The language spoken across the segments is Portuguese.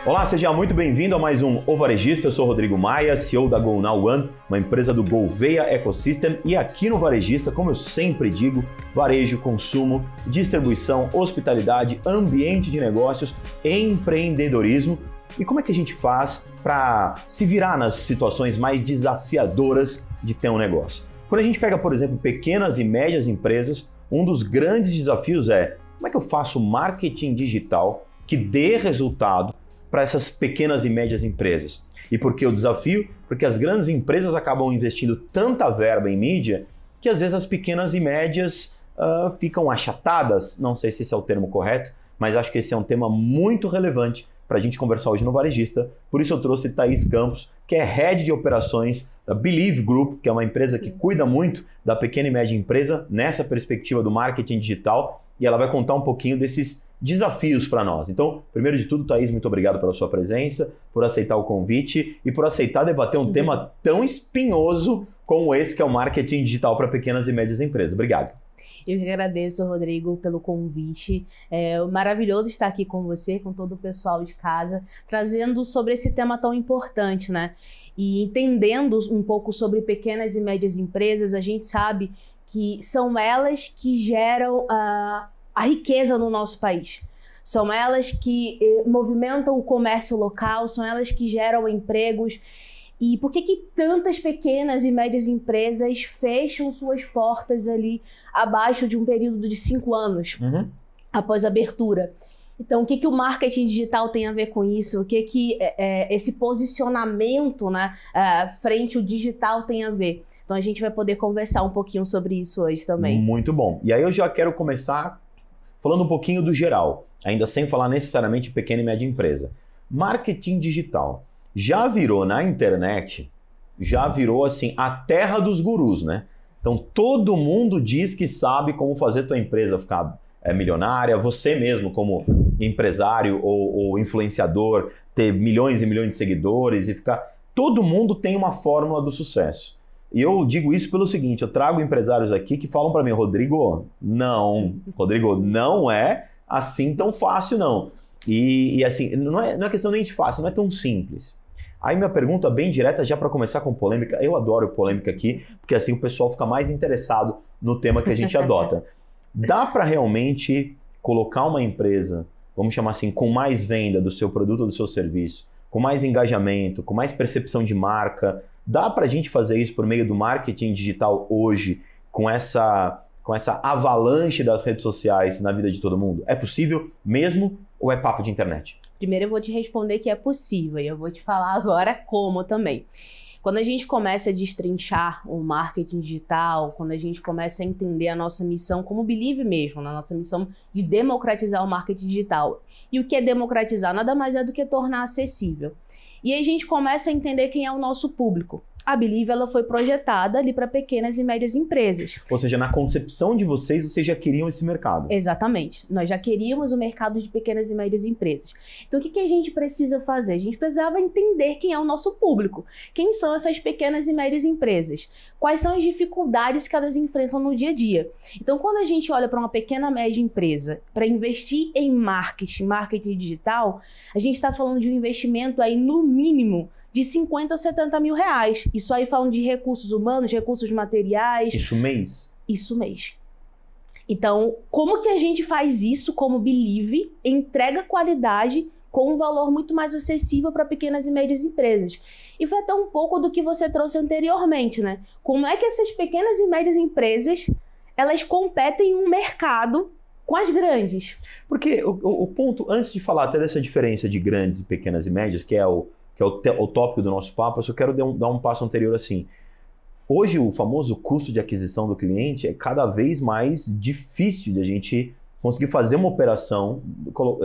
Olá, seja muito bem-vindo a mais um O Varejista. Eu sou Rodrigo Maia, CEO da GoNowOne, uma empresa do Gouveia Ecosystem, e aqui no Varejista, como eu sempre digo, varejo, consumo, distribuição, hospitalidade, ambiente de negócios, empreendedorismo. E como é que a gente faz para se virar nas situações mais desafiadoras de ter um negócio? Quando a gente pega, por exemplo, pequenas e médias empresas, um dos grandes desafios é como é que eu faço marketing digital que dê resultado para essas pequenas e médias empresas. E por que o desafio? Porque as grandes empresas acabam investindo tanta verba em mídia que às vezes as pequenas e médias ficam achatadas. Não sei se esse é o termo correto, mas acho que esse é um tema muito relevante para a gente conversar hoje no Varejista. Por isso eu trouxe Thaís Campos, que é Head de Operações da Believe Group, que é uma empresa que cuida muito da pequena e média empresa nessa perspectiva do marketing digital, e ela vai contar um pouquinho desses desafios para nós. Então, primeiro de tudo, Thaís, muito obrigado pela sua presença, por aceitar o convite e por aceitar debater um tema tão espinhoso como esse, que é o marketing digital para pequenas e médias empresas. Obrigado. Eu que agradeço, Rodrigo, pelo convite. É maravilhoso estar aqui com você, com todo o pessoal de casa, trazendo sobre esse tema tão importante, né? E entendendo um pouco sobre pequenas e médias empresas, a gente sabe que são elas que geram a riqueza no nosso país. São elas que movimentam o comércio local, são elas que geram empregos. E por que tantas pequenas e médias empresas fecham suas portas ali abaixo de um período de 5 anos após a abertura? Então, o que o marketing digital tem a ver com isso? O que esse posicionamento, né, frente ao digital tem a ver? Então, a gente vai poder conversar um pouquinho sobre isso hoje também. Muito bom. E aí eu já quero começar falando um pouquinho do geral, ainda sem falar necessariamente pequena e média empresa. Marketing digital já virou na internet, já virou assim a terra dos gurus, né? Então todo mundo diz que sabe como fazer tua empresa ficar milionária, você mesmo como empresário ou influenciador ter milhões e milhões de seguidores e ficar... Todo mundo tem uma fórmula do sucesso. E eu digo isso pelo seguinte, eu trago empresários aqui que falam para mim, Rodrigo, não é assim tão fácil não. E assim, não é questão nem de fácil, não é tão simples. Aí minha pergunta bem direta, já para começar com polêmica, eu adoro polêmica aqui, porque assim o pessoal fica mais interessado no tema que a gente adota. Dá para realmente colocar uma empresa, vamos chamar assim, com mais venda do seu produto ou do seu serviço, com mais engajamento, com mais percepção de marca, dá para a gente fazer isso por meio do marketing digital hoje, com essa avalanche das redes sociais na vida de todo mundo? É possível mesmo ou é papo de internet? Primeiro eu vou te responder que é possível e eu vou te falar agora como também. Quando a gente começa a destrinchar o marketing digital, quando a gente começa a entender a nossa missão como Believe mesmo, na nossa missão de democratizar o marketing digital. E o que é democratizar? Nada mais é do que tornar acessível. E aí a gente começa a entender quem é o nosso público. A Believe, ela foi projetada ali para pequenas e médias empresas. Ou seja, na concepção de vocês já queriam esse mercado. Exatamente. Nós já queríamos o mercado de pequenas e médias empresas. Então, o que a gente precisa fazer? A gente precisava entender quem é o nosso público. Quem são essas pequenas e médias empresas? Quais são as dificuldades que elas enfrentam no dia a dia? Então, quando a gente olha para uma pequena e média empresa para investir em marketing digital, a gente está falando de um investimento aí no mínimo de 50 a 70 mil reais. Isso aí falando de recursos humanos, recursos materiais. Isso mês? Isso mês. Então, como que a gente faz isso como Believe, entrega qualidade com um valor muito mais acessível para pequenas e médias empresas? E foi até um pouco do que você trouxe anteriormente, né? Como é que essas pequenas e médias empresas, elas competem em um mercado com as grandes? Porque o ponto, antes de falar até dessa diferença de grandes, pequenas e médias, que é o tópico do nosso papo, eu só quero dar um passo anterior assim. Hoje o famoso custo de aquisição do cliente é cada vez mais difícil de a gente conseguir fazer uma operação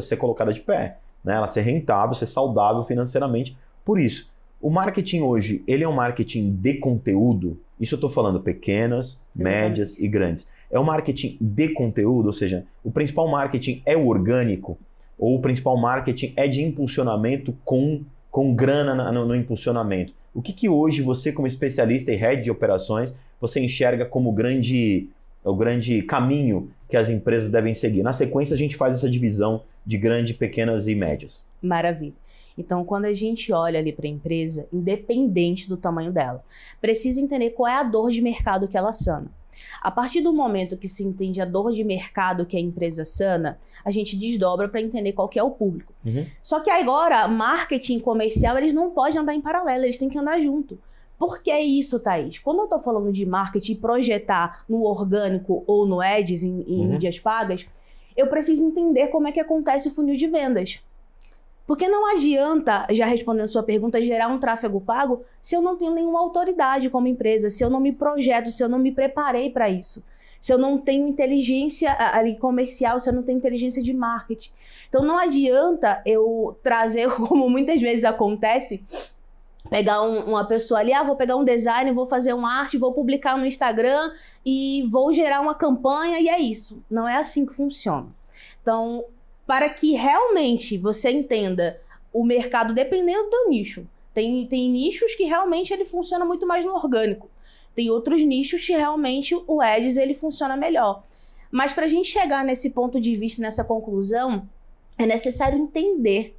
ser colocada de pé, né? Ela ser rentável, ser saudável financeiramente. Por isso, o marketing hoje, ele é um marketing de conteúdo. Isso eu estou falando pequenas, médias e grandes. É um marketing de conteúdo, ou seja, o principal marketing é o orgânico ou o principal marketing é de impulsionamento com grana no impulsionamento. O que hoje você, como especialista e head de operações, você enxerga como o grande caminho que as empresas devem seguir? Na sequência, a gente faz essa divisão de grandes, pequenas e médias. Maravilha. Então, quando a gente olha ali para a empresa, independente do tamanho dela, precisa entender qual é a dor de mercado que ela sana. A partir do momento que se entende a dor de mercado que a empresa sana, a gente desdobra para entender qual que é o público. Só que agora, marketing comercial, eles não podem andar em paralelo, eles têm que andar junto. Por que isso, Thaís? Quando eu estou falando de marketing, projetar no orgânico ou no Ads, em mídias pagas, eu preciso entender como é que acontece o funil de vendas. Porque não adianta, já respondendo sua pergunta, gerar um tráfego pago se eu não tenho nenhuma autoridade como empresa, se eu não me projeto, se eu não me preparei para isso, se eu não tenho inteligência ali comercial, se eu não tenho inteligência de marketing. Então não adianta eu trazer, como muitas vezes acontece, pegar uma pessoa ali, vou pegar um design, vou fazer uma arte, vou publicar no Instagram e vou gerar uma campanha e é isso. Não é assim que funciona. Então, para que realmente você entenda o mercado dependendo do nicho. Tem nichos que realmente ele funciona muito mais no orgânico. Tem outros nichos que realmente o Ads ele funciona melhor. Mas para a gente chegar nesse ponto de vista, nessa conclusão, é necessário entender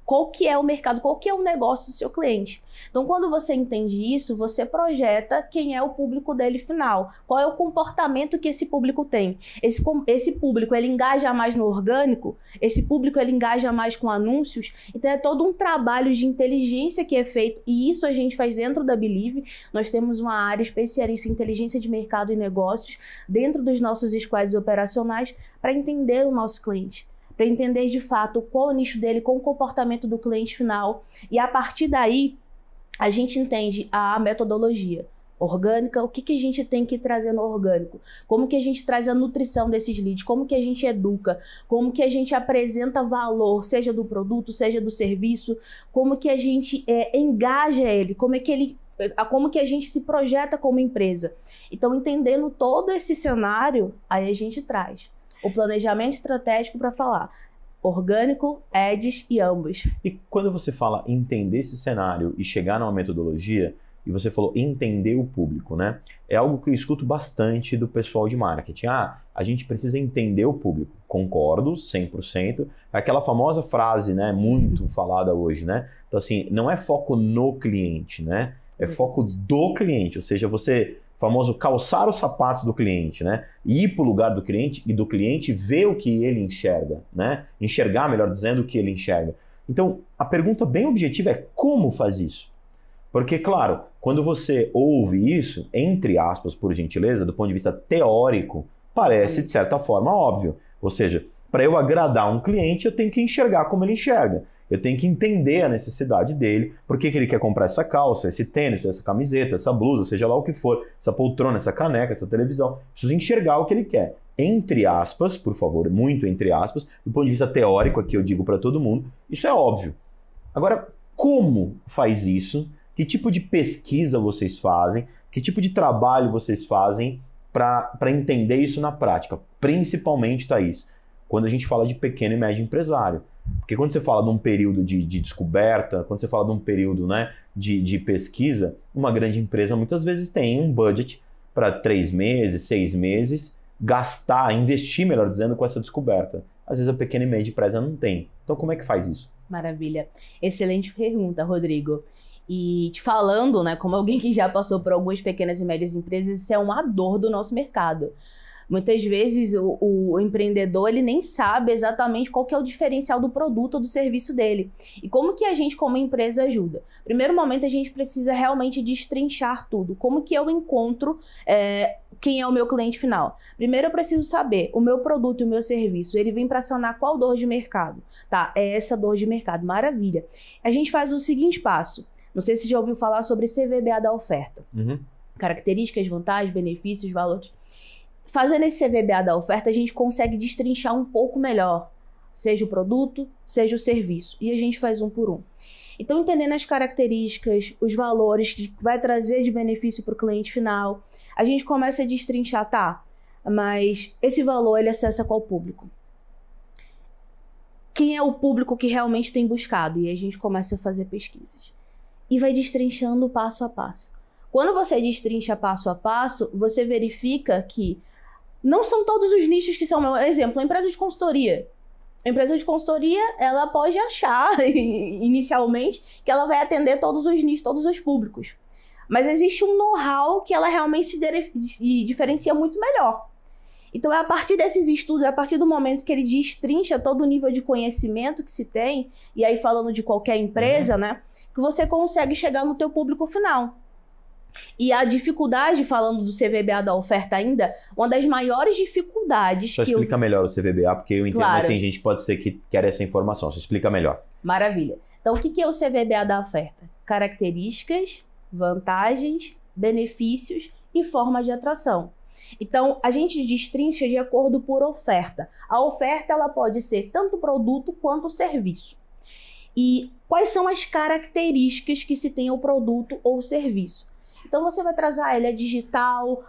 qual que é o mercado, qual que é o negócio do seu cliente. Então, quando você entende isso, você projeta quem é o público dele final. Qual é o comportamento que esse público tem. Esse público, ele engaja mais no orgânico? Esse público, ele engaja mais com anúncios? Então, é todo um trabalho de inteligência que é feito. E isso a gente faz dentro da Believe. Nós temos uma área especialista em inteligência de mercado e negócios dentro dos nossos squads operacionais para entender o nosso cliente. Para entender de fato qual o nicho dele, qual o comportamento do cliente final. E a partir daí, a gente entende a metodologia orgânica, o que a gente tem que trazer no orgânico, como que a gente traz a nutrição desses leads, como que a gente educa, como que a gente apresenta valor, seja do produto, seja do serviço, como que a gente engaja ele, como que a gente se projeta como empresa. Então, entendendo todo esse cenário, aí a gente traz o planejamento estratégico para falar orgânico, Ads e ambos. E quando você fala entender esse cenário e chegar numa metodologia, e você falou entender o público, né? É algo que eu escuto bastante do pessoal de marketing. A gente precisa entender o público. Concordo, 100%. Aquela famosa frase, né? Muito falada hoje, né? Então, assim, não é foco no cliente, né? É foco do cliente, ou seja, você... famoso calçar os sapatos do cliente, né? Ir para o lugar do cliente e do cliente ver o que ele enxerga, né? Enxergar, melhor dizendo, o que ele enxerga. Então, a pergunta bem objetiva é como faz isso? Porque, claro, quando você ouve isso, entre aspas, por gentileza, do ponto de vista teórico, parece, de certa forma, óbvio. Ou seja, para eu agradar um cliente, eu tenho que enxergar como ele enxerga. Eu tenho que entender a necessidade dele, por que ele quer comprar essa calça, esse tênis, essa camiseta, essa blusa, seja lá o que for, essa poltrona, essa caneca, essa televisão. Preciso enxergar o que ele quer. Entre aspas, por favor, muito entre aspas, do ponto de vista teórico, aqui eu digo para todo mundo, isso é óbvio. Agora, como faz isso? Que tipo de pesquisa vocês fazem? Que tipo de trabalho vocês fazem para entender isso na prática? Principalmente, Thaís, quando a gente fala de pequeno e médio empresário. Porque quando você fala de um período de descoberta, quando você fala de um período, né, de pesquisa, uma grande empresa muitas vezes tem um budget para 3 meses, 6 meses, gastar, investir, melhor dizendo, com essa descoberta. Às vezes a pequena e média empresa não tem. Então como é que faz isso? Maravilha. Excelente pergunta, Rodrigo. E te falando, né, como alguém que já passou por algumas pequenas e médias empresas, isso é uma dor do nosso mercado. Muitas vezes o empreendedor ele nem sabe exatamente qual que é o diferencial do produto ou do serviço dele. E como que a gente como empresa ajuda? Primeiro momento a gente precisa realmente destrinchar tudo. Como que eu encontro quem é o meu cliente final? Primeiro eu preciso saber o meu produto e o meu serviço, ele vem para sanar qual dor de mercado? Tá, é essa dor de mercado, maravilha. A gente faz o seguinte passo. Não sei se já ouviu falar sobre CVBA da oferta. Características, vantagens, benefícios, valores. Fazendo esse CVBA da oferta, a gente consegue destrinchar um pouco melhor, seja o produto, seja o serviço. E a gente faz um por um. Então, entendendo as características, os valores que vai trazer de benefício para o cliente final, a gente começa a destrinchar, tá? Mas esse valor, ele acessa qual público? Quem é o público que realmente tem buscado? E a gente começa a fazer pesquisas. E vai destrinchando passo a passo. Quando você destrincha passo a passo, você verifica que não são todos os nichos que são... Exemplo, a empresa de consultoria. A empresa de consultoria, ela pode achar, inicialmente, que ela vai atender todos os nichos, todos os públicos. Mas existe um know-how que ela realmente se diferencia muito melhor. Então, é a partir desses estudos, é a partir do momento que ele destrincha todo o nível de conhecimento que se tem, e aí falando de qualquer empresa, né, que você consegue chegar no teu público final. E a dificuldade, falando do CVBA da oferta ainda, uma das maiores dificuldades... Só explica melhor o CVBA, porque eu entendo, claro, mas tem gente que pode ser que quer essa informação. Só explica melhor. Maravilha. Então, o que é o CVBA da oferta? Características, vantagens, benefícios e forma de atração. Então, a gente destrincha de acordo por oferta. A oferta, ela pode ser tanto produto quanto serviço. E quais são as características que se tem ao produto ou serviço? Então, você vai trazer, ele é digital,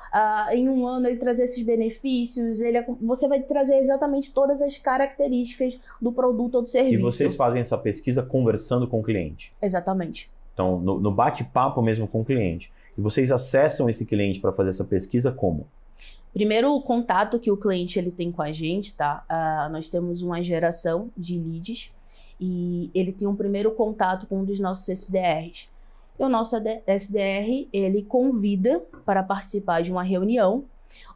em um ano ele trazer esses benefícios, você vai trazer exatamente todas as características do produto ou do serviço. E vocês fazem essa pesquisa conversando com o cliente? Exatamente. Então, no bate-papo mesmo com o cliente. E vocês acessam esse cliente para fazer essa pesquisa como? Primeiro, o contato que o cliente ele tem com a gente, tá? Nós temos uma geração de leads e ele tem um primeiro contato com um dos nossos SDRs. E o nosso SDR, ele convida para participar de uma reunião,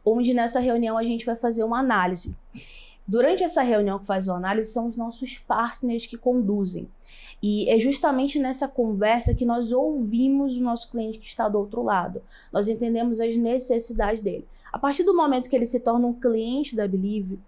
onde nessa reunião a gente vai fazer uma análise. Durante essa reunião que faz uma análise, são os nossos partners que conduzem. E é justamente nessa conversa que nós ouvimos o nosso cliente que está do outro lado. Nós entendemos as necessidades dele. A partir do momento que ele se torna um cliente da Believe,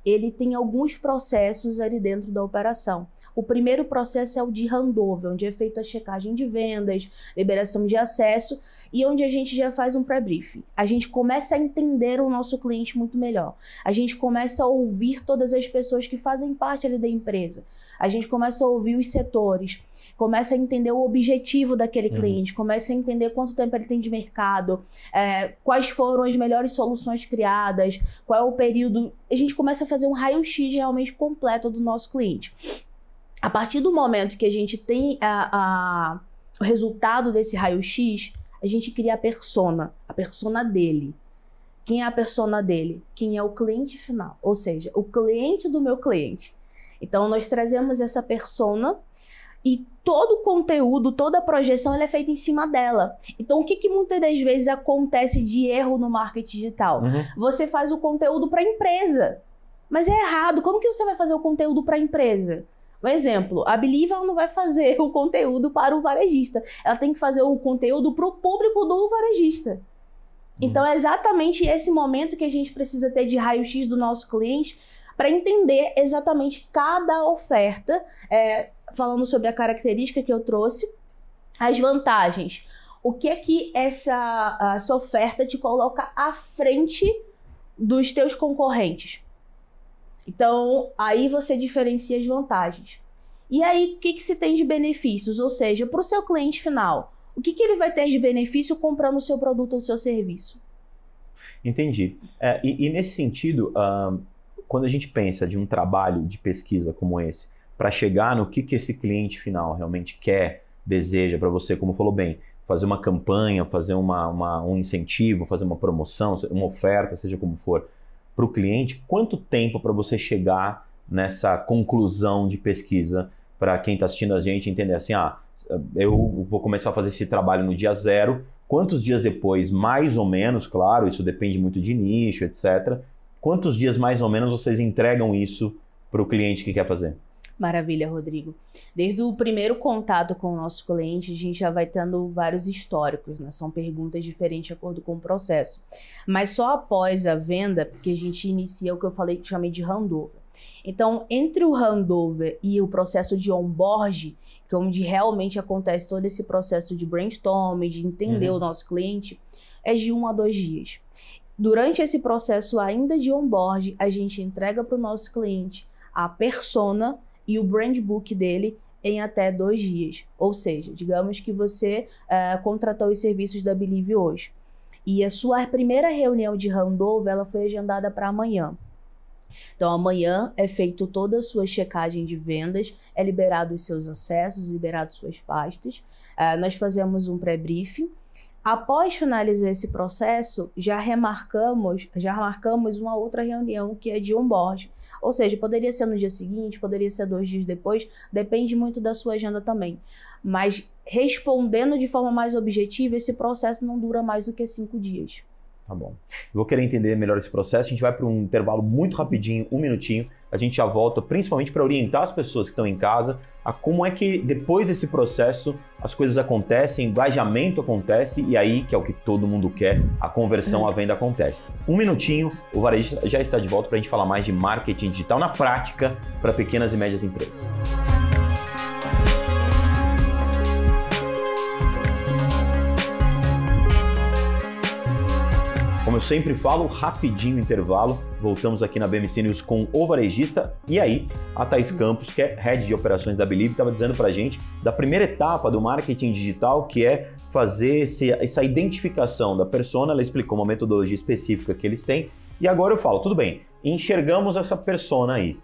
ele tem alguns processos ali dentro da operação. O primeiro processo é o de handover, onde é feita a checagem de vendas, liberação de acesso e onde a gente já faz um pré-briefing. A gente começa a entender o nosso cliente muito melhor. A gente começa a ouvir todas as pessoas que fazem parte ali da empresa. A gente começa a ouvir os setores, começa a entender o objetivo daquele cliente, começa a entender quanto tempo ele tem de mercado, quais foram as melhores soluções criadas, qual é o período. A gente começa a fazer um raio-x realmente completo do nosso cliente. A partir do momento que a gente tem o resultado desse raio-x, a gente cria a persona dele. Quem é a persona dele? Quem é o cliente final? Ou seja, o cliente do meu cliente. Então, nós trazemos essa persona e todo o conteúdo, toda a projeção, ela é feita em cima dela. Então, o que muitas das vezes acontece de erro no marketing digital? Você faz o conteúdo para a empresa, mas é errado. Como que você vai fazer o conteúdo para a empresa? Um exemplo, a Believe não vai fazer o conteúdo para o varejista. Ela tem que fazer o conteúdo para o público do varejista. Então, é exatamente esse momento que a gente precisa ter de raio-x do nosso cliente para entender exatamente cada oferta, falando sobre a característica que eu trouxe, as vantagens. O que é que essa oferta te coloca à frente dos teus concorrentes? Então, aí você diferencia as vantagens. E aí, o que se tem de benefícios? Ou seja, para o seu cliente final, o que ele vai ter de benefício comprando o seu produto ou o seu serviço? Entendi. E nesse sentido, quando a gente pensa de um trabalho de pesquisa como esse, para chegar no que esse cliente final realmente quer, deseja para você, como falou bem, fazer uma campanha, fazer um incentivo, fazer uma promoção, uma oferta, seja como for, para o cliente, quanto tempo para você chegar nessa conclusão de pesquisa, para quem está assistindo a gente entender assim, eu vou começar a fazer esse trabalho no dia 0, quantos dias depois, mais ou menos, claro, isso depende muito de nicho, etc., quantos dias mais ou menos vocês entregam isso para o cliente que quer fazer? Maravilha, Rodrigo. Desde o primeiro contato com o nosso cliente, a gente já vai tendo vários históricos, né? São perguntas diferentes de acordo com o processo. Mas só após a venda que a gente inicia o que eu chamei de handover. Então, entre o handover e o processo de onboard, que é onde realmente acontece todo esse processo de brainstorming, de entender o nosso cliente, é de 1 a 2 dias. Durante esse processo ainda de onboard, a gente entrega para o nosso cliente a persona e o brand book dele em até 2 dias. Ou seja, digamos que você contratou os serviços da Believe hoje. E a sua primeira reunião de handover ela foi agendada para amanhã. Então, amanhã é feito toda a sua checagem de vendas, é liberado os seus acessos, liberado suas pastas. Nós fazemos um pré-briefing. Após finalizar esse processo, já marcamos uma outra reunião que é de onboard. Ou seja, poderia ser no dia seguinte, poderia ser 2 dias depois, depende muito da sua agenda também. Mas respondendo de forma mais objetiva, esse processo não dura mais do que 5 dias. Tá bom. Vou querer entender melhor esse processo. A gente vai para um intervalo muito rapidinho, 1 minutinho. A gente já volta, principalmente para orientar as pessoas que estão em casa a como é que depois desse processo as coisas acontecem, o engajamento acontece e aí, que é o que todo mundo quer, a conversão, a venda acontece. 1 minutinho, o varejista já está de volta para a gente falar mais de marketing digital na prática para pequenas e médias empresas. Como eu sempre falo, rapidinho intervalo, voltamos aqui na BMC News com o varejista. E aí, a Thaís Campos, que é Head de Operações da Believe, estava dizendo pra gente da primeira etapa do marketing digital, que é fazer essa identificação da persona. Ela explicou uma metodologia específica que eles têm. E agora eu falo, tudo bem, enxergamos essa persona aí.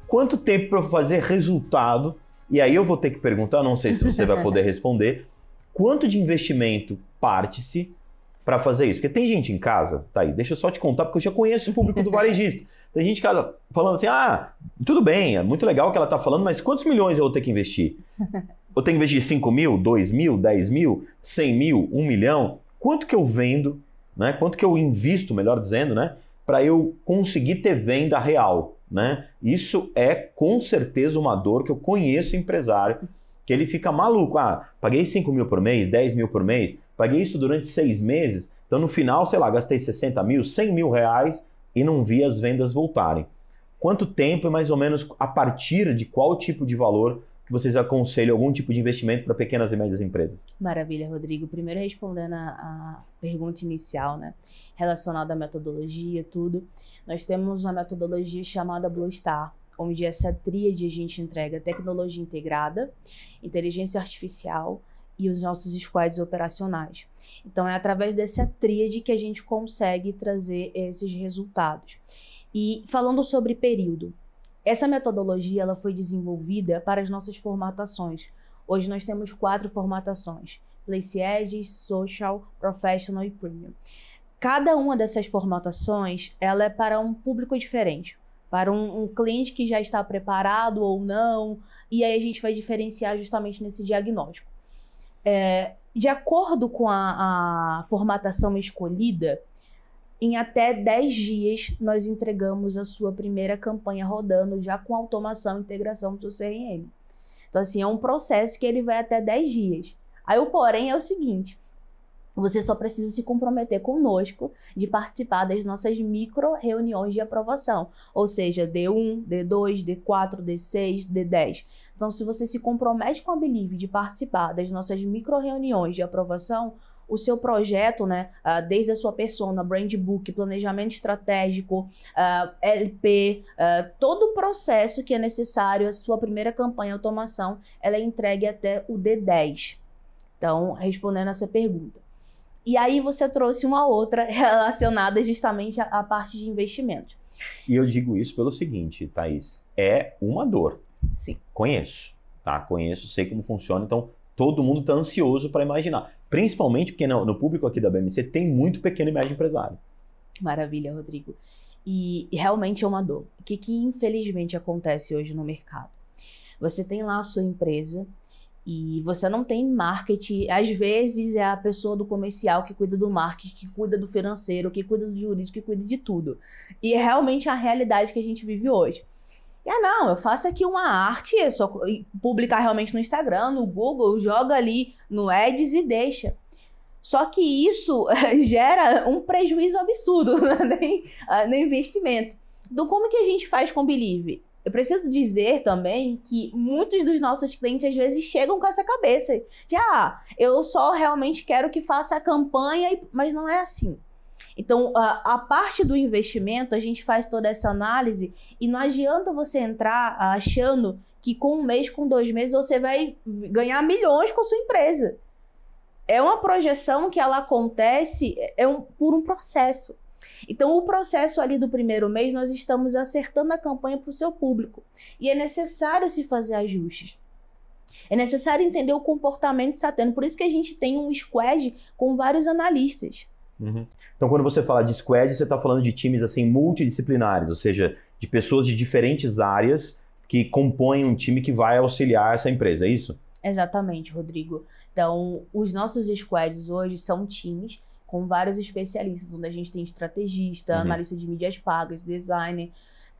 Quanto tempo para fazer resultado? E aí eu vou ter que perguntar, não sei se você vai poder responder, quanto de investimento parte-se para fazer isso? Porque tem gente em casa, tá aí, deixa eu só te contar, porque eu já conheço o público do varejista. Tem gente em casa falando assim, tudo bem, é muito legal o que ela tá falando, mas quantos milhões eu vou ter que investir? Eu tenho que investir 5 mil, 2 mil, 10 mil, 100 mil, 1 milhão? Quanto que eu vendo, né? Quanto que eu invisto, melhor dizendo, né? Para eu conseguir ter venda real, né? Isso é com certeza uma dor que eu conheço empresário, que ele fica maluco. Paguei 5 mil por mês, 10 mil por mês, paguei isso durante 6 meses, então no final, sei lá, gastei 60 mil, 100 mil reais e não vi as vendas voltarem. Quanto tempo e mais ou menos a partir de qual tipo de valor que vocês aconselham algum tipo de investimento para pequenas e médias empresas? Maravilha, Rodrigo. Primeiro respondendo a pergunta inicial, né, relacionada à metodologia, tudo, nós temos uma metodologia chamada Blue Star, onde essa tríade a gente entrega tecnologia integrada, inteligência artificial e os nossos squads operacionais. Então é através dessa tríade que a gente consegue trazer esses resultados. E falando sobre período, essa metodologia ela foi desenvolvida para as nossas formatações. Hoje nós temos 4 formatações: Place Edge, Social, Professional e Premium. Cada uma dessas formatações ela é para um público diferente, para um cliente que já está preparado ou não, e aí a gente vai diferenciar justamente nesse diagnóstico. De acordo com a formatação escolhida, em até 10 dias nós entregamos a sua primeira campanha rodando já com automação e integração do seu CRM. Então assim, é um processo que ele vai até 10 dias. Aí o porém é o seguinte: você só precisa se comprometer conosco de participar das nossas micro reuniões de aprovação, ou seja, D1, D2, D4, D6, D10. Então, se você se compromete com a Believe de participar das nossas micro reuniões de aprovação, o seu projeto, né, desde a sua persona, brand book, planejamento estratégico, LP, todo o processo que é necessário, a sua primeira campanha de automação, ela é entregue até o D10. Então, respondendo essa pergunta. E aí você trouxe uma outra relacionada justamente à parte de investimentos. E eu digo isso pelo seguinte, Thaís, é uma dor. Sim. Conheço, tá? Conheço, sei como funciona, então todo mundo está ansioso para imaginar. Principalmente porque no público aqui da BMC tem muito pequeno e médio empresário. Maravilha, Rodrigo. E realmente é uma dor. O que infelizmente acontece hoje no mercado? Você tem lá a sua empresa e você não tem marketing. Às vezes é a pessoa do comercial que cuida do marketing, que cuida do financeiro, que cuida do jurídico, que cuida de tudo. E é realmente a realidade que a gente vive hoje. Não, eu faço aqui uma arte, é só publicar realmente no Instagram, no Google, joga ali no Ads e deixa. Só que isso gera um prejuízo absurdo no investimento. Então, como que a gente faz com Believe? Eu preciso dizer também que muitos dos nossos clientes às vezes chegam com essa cabeça de eu só realmente quero que faça a campanha, mas não é assim. Então, a parte do investimento, a gente faz toda essa análise e não adianta você entrar achando que com 1 mês, com 2 meses, você vai ganhar milhões com a sua empresa. É uma projeção que ela acontece por um processo. Então, o processo ali do primeiro mês, nós estamos acertando a campanha para o seu público. E é necessário se fazer ajustes. É necessário entender o comportamento que está tendo. Por isso que a gente tem um squad com vários analistas. Uhum. Então, quando você fala de squad, você está falando de times assim multidisciplinares, ou seja, de pessoas de diferentes áreas que compõem um time que vai auxiliar essa empresa, é isso? Exatamente, Rodrigo. Então, os nossos squads hoje são times com vários especialistas, onde a gente tem estrategista, analista de mídias pagas, designer.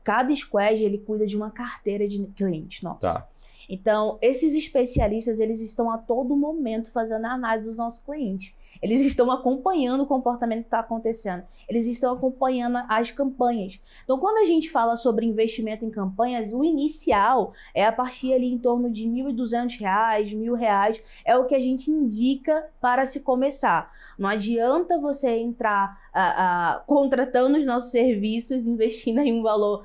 Cada squad, ele cuida de uma carteira de clientes nossos. Tá. Então, esses especialistas, eles estão a todo momento fazendo a análise dos nossos clientes. Eles estão acompanhando o comportamento que está acontecendo. Eles estão acompanhando as campanhas. Então, quando a gente fala sobre investimento em campanhas, o inicial é a partir ali em torno de R$ 1.200, R$ 1.000, é o que a gente indica para se começar. Não adianta você entrar contratando os nossos serviços, investindo em um valor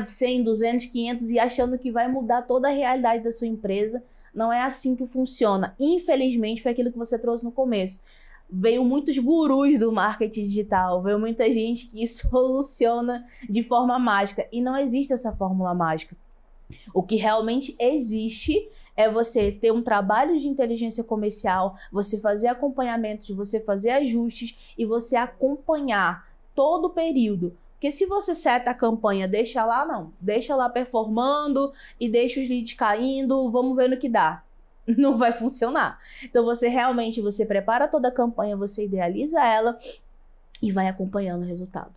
de 100, 200, 500 e achando que vai mudar toda a realidade da sua empresa. Não é assim que funciona. Infelizmente, foi aquilo que você trouxe no começo. Veio muitos gurus do marketing digital, veio muita gente que soluciona de forma mágica. E não existe essa fórmula mágica. O que realmente existe é você ter um trabalho de inteligência comercial, você fazer acompanhamentos, você fazer ajustes e você acompanhar todo o período. Porque se você seta a campanha, deixa lá performando e deixa os leads caindo, vamos ver no que dá. Não vai funcionar. Então você prepara toda a campanha, você idealiza ela e vai acompanhando o resultado.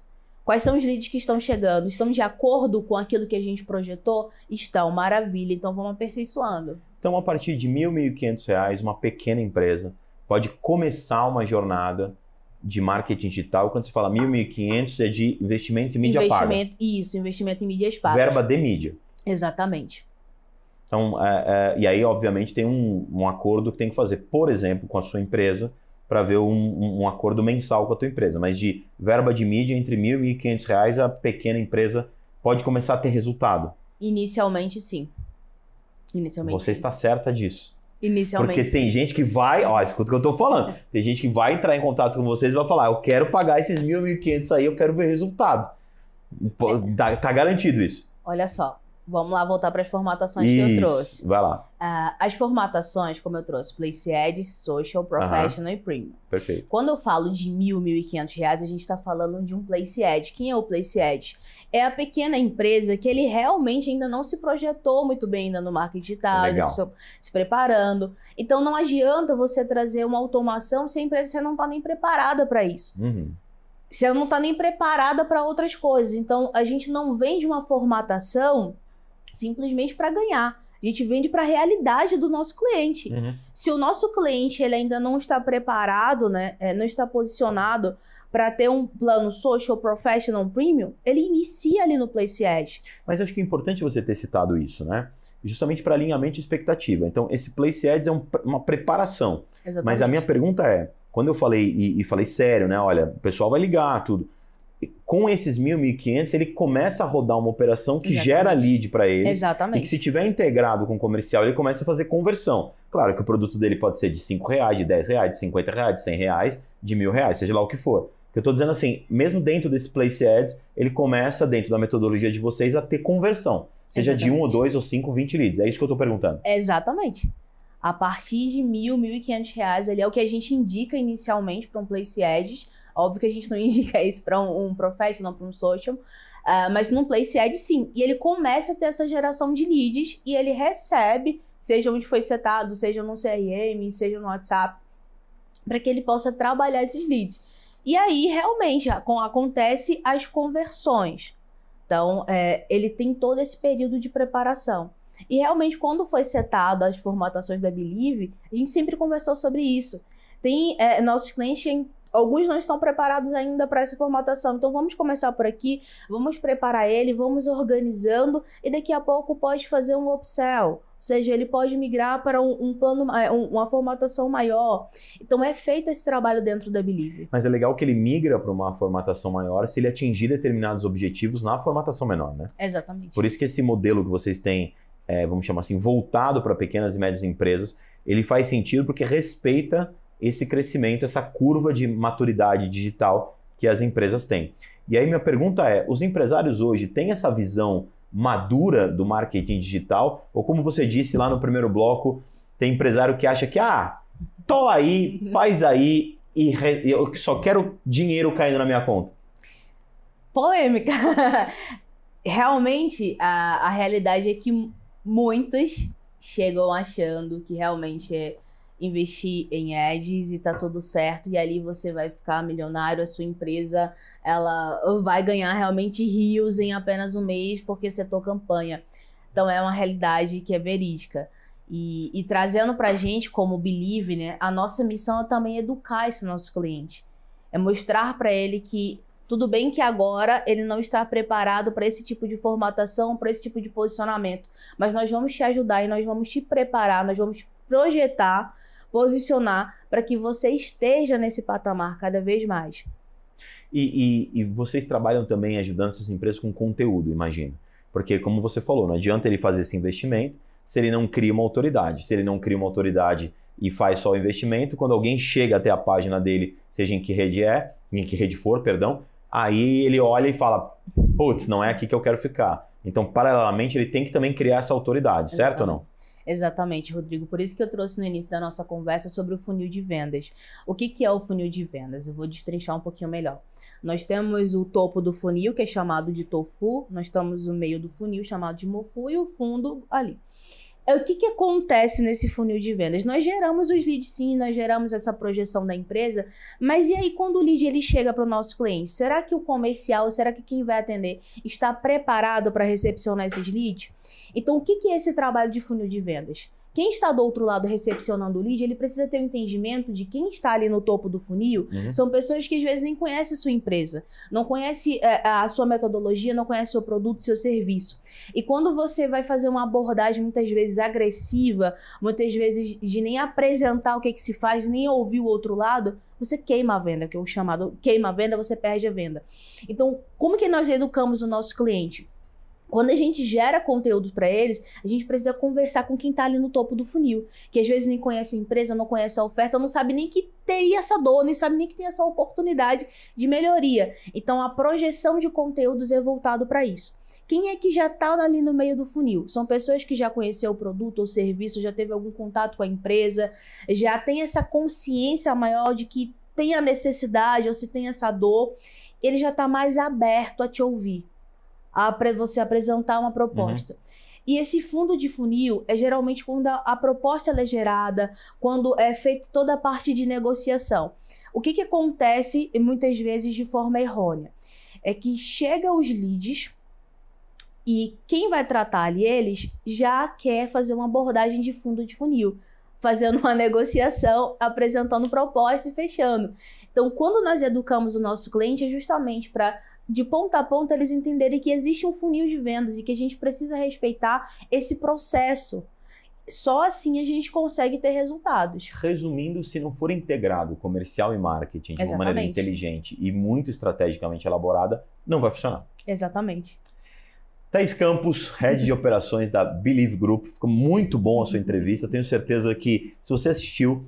Quais são os leads que estão chegando? Estão de acordo com aquilo que a gente projetou? Estão, maravilha. Então vamos aperfeiçoando. Então, a partir de R$ 1.000, R$ 1.500, uma pequena empresa pode começar uma jornada de marketing digital. Quando você fala 1.000, 1.500, é de investimento em mídia paga. Isso, investimento em mídias pagas. Verba de mídia. Exatamente. Então, e aí, obviamente, tem um acordo que tem que fazer, por exemplo, com a sua empresa, para ver um acordo mensal com a tua empresa. Mas de verba de mídia, entre R$ 1.000 e R$ 1.500, a pequena empresa pode começar a ter resultado. Inicialmente, sim. Você está certa disso. Inicialmente. Porque tem gente que vai, escuta o que eu estou falando, tem gente que vai entrar em contato com vocês e vai falar, eu quero pagar esses 1.000, 1.500 aí, eu quero ver resultado. Tá garantido isso. Olha só, vamos lá voltar para as formatações que eu trouxe. Vai lá. As formatações, como eu trouxe, Place Ads, Social, Professional e Premium. Perfeito. Quando eu falo de R$ 1.000, R$ 1.500, a gente está falando de um Place Ad. Quem é o Place Ad? É a pequena empresa que ele realmente ainda não se projetou muito bem ainda no marketing digital, ainda se preparando. Então não adianta você trazer uma automação se a empresa você não está nem preparada para isso. Uhum. Você não está nem preparada para outras coisas. Então a gente não vende uma formatação simplesmente para ganhar. A gente vende para a realidade do nosso cliente. Uhum. Se o nosso cliente ele ainda não está preparado, né, não está posicionado para ter um plano Social, Professional, Premium, ele inicia ali no Place Ad. Mas acho que é importante você ter citado isso, né? Justamente para alinhamento de expectativa. Então, esse Place Ads é uma preparação. Exatamente. Mas a minha pergunta é, quando eu falei, e falei sério, né? Olha, o pessoal vai ligar, tudo. Com esses 1.000, 1.500, ele começa a rodar uma operação que gera lead para eles. Exatamente. E que se tiver integrado com o comercial, ele começa a fazer conversão. Claro que o produto dele pode ser de R$5, de R$10, de R$50, de R$100, de R$1.000, seja lá o que for. O que eu estou dizendo assim, mesmo dentro desse Place Ads, ele começa dentro da metodologia de vocês a ter conversão. Seja de 1 ou 2 ou 5, 20 leads. É isso que eu estou perguntando. Exatamente. A partir de R$1.000, R$1.500, ali é o que a gente indica inicialmente para um Place Ads. Óbvio que a gente não indica isso para um Professional, para um Social, mas num Place Ad sim. E ele começa a ter essa geração de leads e ele recebe, seja onde foi setado, seja no CRM, seja no WhatsApp, para que ele possa trabalhar esses leads. E aí, realmente, acontece as conversões. Então, ele tem todo esse período de preparação. E realmente, quando foi setado as formatações da Believe, a gente sempre conversou sobre isso. Tem nossos clientes, alguns não estão preparados ainda para essa formatação. Então, vamos começar por aqui, vamos preparar ele, vamos organizando e daqui a pouco pode fazer um upsell. Ou seja, ele pode migrar para um plano, uma formatação maior. Então, é feito esse trabalho dentro da Believe. Mas é legal que ele migra para uma formatação maior se ele atingir determinados objetivos na formatação menor, né? Exatamente. Por isso que esse modelo que vocês têm, vamos chamar assim, voltado para pequenas e médias empresas, ele faz sentido porque respeita esse crescimento, essa curva de maturidade digital que as empresas têm. E aí minha pergunta é, os empresários hoje têm essa visão madura do marketing digital? Ou como você disse lá no primeiro bloco, Tem empresário que acha que, tô aí, faz aí e eu só quero dinheiro caindo na minha conta. Polêmica. Realmente, a realidade é que muitos chegam achando que realmente é investir em ads e tá tudo certo, e ali você vai ficar milionário, a sua empresa ela vai ganhar realmente rios em apenas um mês porque setou campanha. Então é uma realidade que é verídica. E trazendo pra gente como Believe, né, a nossa missão é também educar esse nosso cliente. É mostrar para ele que tudo bem que agora ele não está preparado para esse tipo de formatação, para esse tipo de posicionamento, mas nós vamos te ajudar e nós vamos te preparar, nós vamos te projetar, posicionar para que você esteja nesse patamar cada vez mais. E vocês trabalham também ajudando essas empresas com conteúdo, imagino. Porque, como você falou, não adianta ele fazer esse investimento se ele não cria uma autoridade. Se ele não cria uma autoridade e faz só o investimento, quando alguém chega até a página dele, seja em que rede for, aí ele olha e fala, putz, não é aqui que eu quero ficar. Então, paralelamente, ele tem que também criar essa autoridade, certo ou não? Exatamente, Rodrigo. Por isso que eu trouxe no início da nossa conversa sobre o funil de vendas. O que é o funil de vendas? Eu vou destrinchar um pouquinho melhor. Nós temos o topo do funil, que é chamado de tofu. Nós temos o meio do funil, chamado de mofu, e o fundo ali. O que acontece nesse funil de vendas? Nós geramos os leads sim, nós geramos essa projeção da empresa, mas e aí quando o lead ele chega para o nosso cliente? Será que o comercial, será que quem vai atender está preparado para recepcionar esses leads? Então o que é esse trabalho de funil de vendas? Quem está do outro lado recepcionando o lead, ele precisa ter um entendimento de quem está ali no topo do funil. São pessoas que às vezes nem conhecem a sua empresa, não conhecem a sua metodologia, não conhecem o seu produto, seu serviço. E quando você vai fazer uma abordagem muitas vezes agressiva, muitas vezes de nem apresentar o que se faz, nem ouvir o outro lado, você queima a venda, que é o chamado queima a venda, você perde a venda. Então, como que nós educamos o nosso cliente? Quando a gente gera conteúdo para eles, a gente precisa conversar com quem está ali no topo do funil, que às vezes nem conhece a empresa, não conhece a oferta, não sabe nem que tem essa dor, nem sabe nem que tem essa oportunidade de melhoria. Então, a projeção de conteúdos é voltado para isso. Quem é que já está ali no meio do funil? São pessoas que já conheceu o produto ou serviço, já teve algum contato com a empresa, já tem essa consciência maior de que tem a necessidade ou se tem essa dor, ele já está mais aberto a te ouvir, para você apresentar uma proposta. E esse fundo de funil é geralmente quando a proposta é gerada, quando é feita toda a parte de negociação. O que acontece muitas vezes de forma errônea? É que chega os leads e quem vai tratar ali eles já quer fazer uma abordagem de fundo de funil, fazendo uma negociação, apresentando proposta e fechando. Então, quando nós educamos o nosso cliente, é justamente para de ponta a ponta eles entenderem que existe um funil de vendas e que a gente precisa respeitar esse processo. Só assim a gente consegue ter resultados. Resumindo, se não for integrado comercial e marketing de uma maneira inteligente e muito estrategicamente elaborada, não vai funcionar. Exatamente. Thaís Campos, Head de Operações da Believe Group. Ficou muito bom a sua entrevista. Tenho certeza que se você assistiu,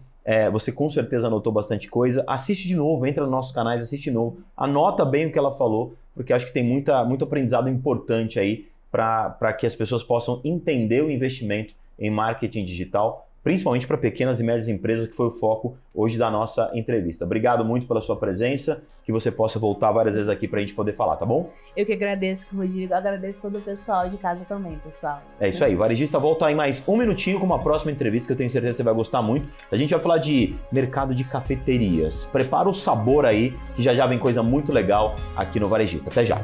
você com certeza anotou bastante coisa. Assiste de novo, entra nos nossos canais, assiste de novo. Anota bem o que ela falou, porque acho que tem muito aprendizado importante aí para que as pessoas possam entender o investimento em marketing digital, principalmente para pequenas e médias empresas, que foi o foco hoje da nossa entrevista. Obrigado muito pela sua presença, que você possa voltar várias vezes aqui para a gente poder falar, tá bom? Eu que agradeço, Rodrigo, agradeço todo o pessoal de casa também, pessoal. É isso aí, o Varejista volta aí mais um minutinho com uma próxima entrevista que eu tenho certeza que você vai gostar muito. A gente vai falar de mercado de cafeterias. Prepara o sabor aí, que já vem coisa muito legal aqui no Varejista. Até já!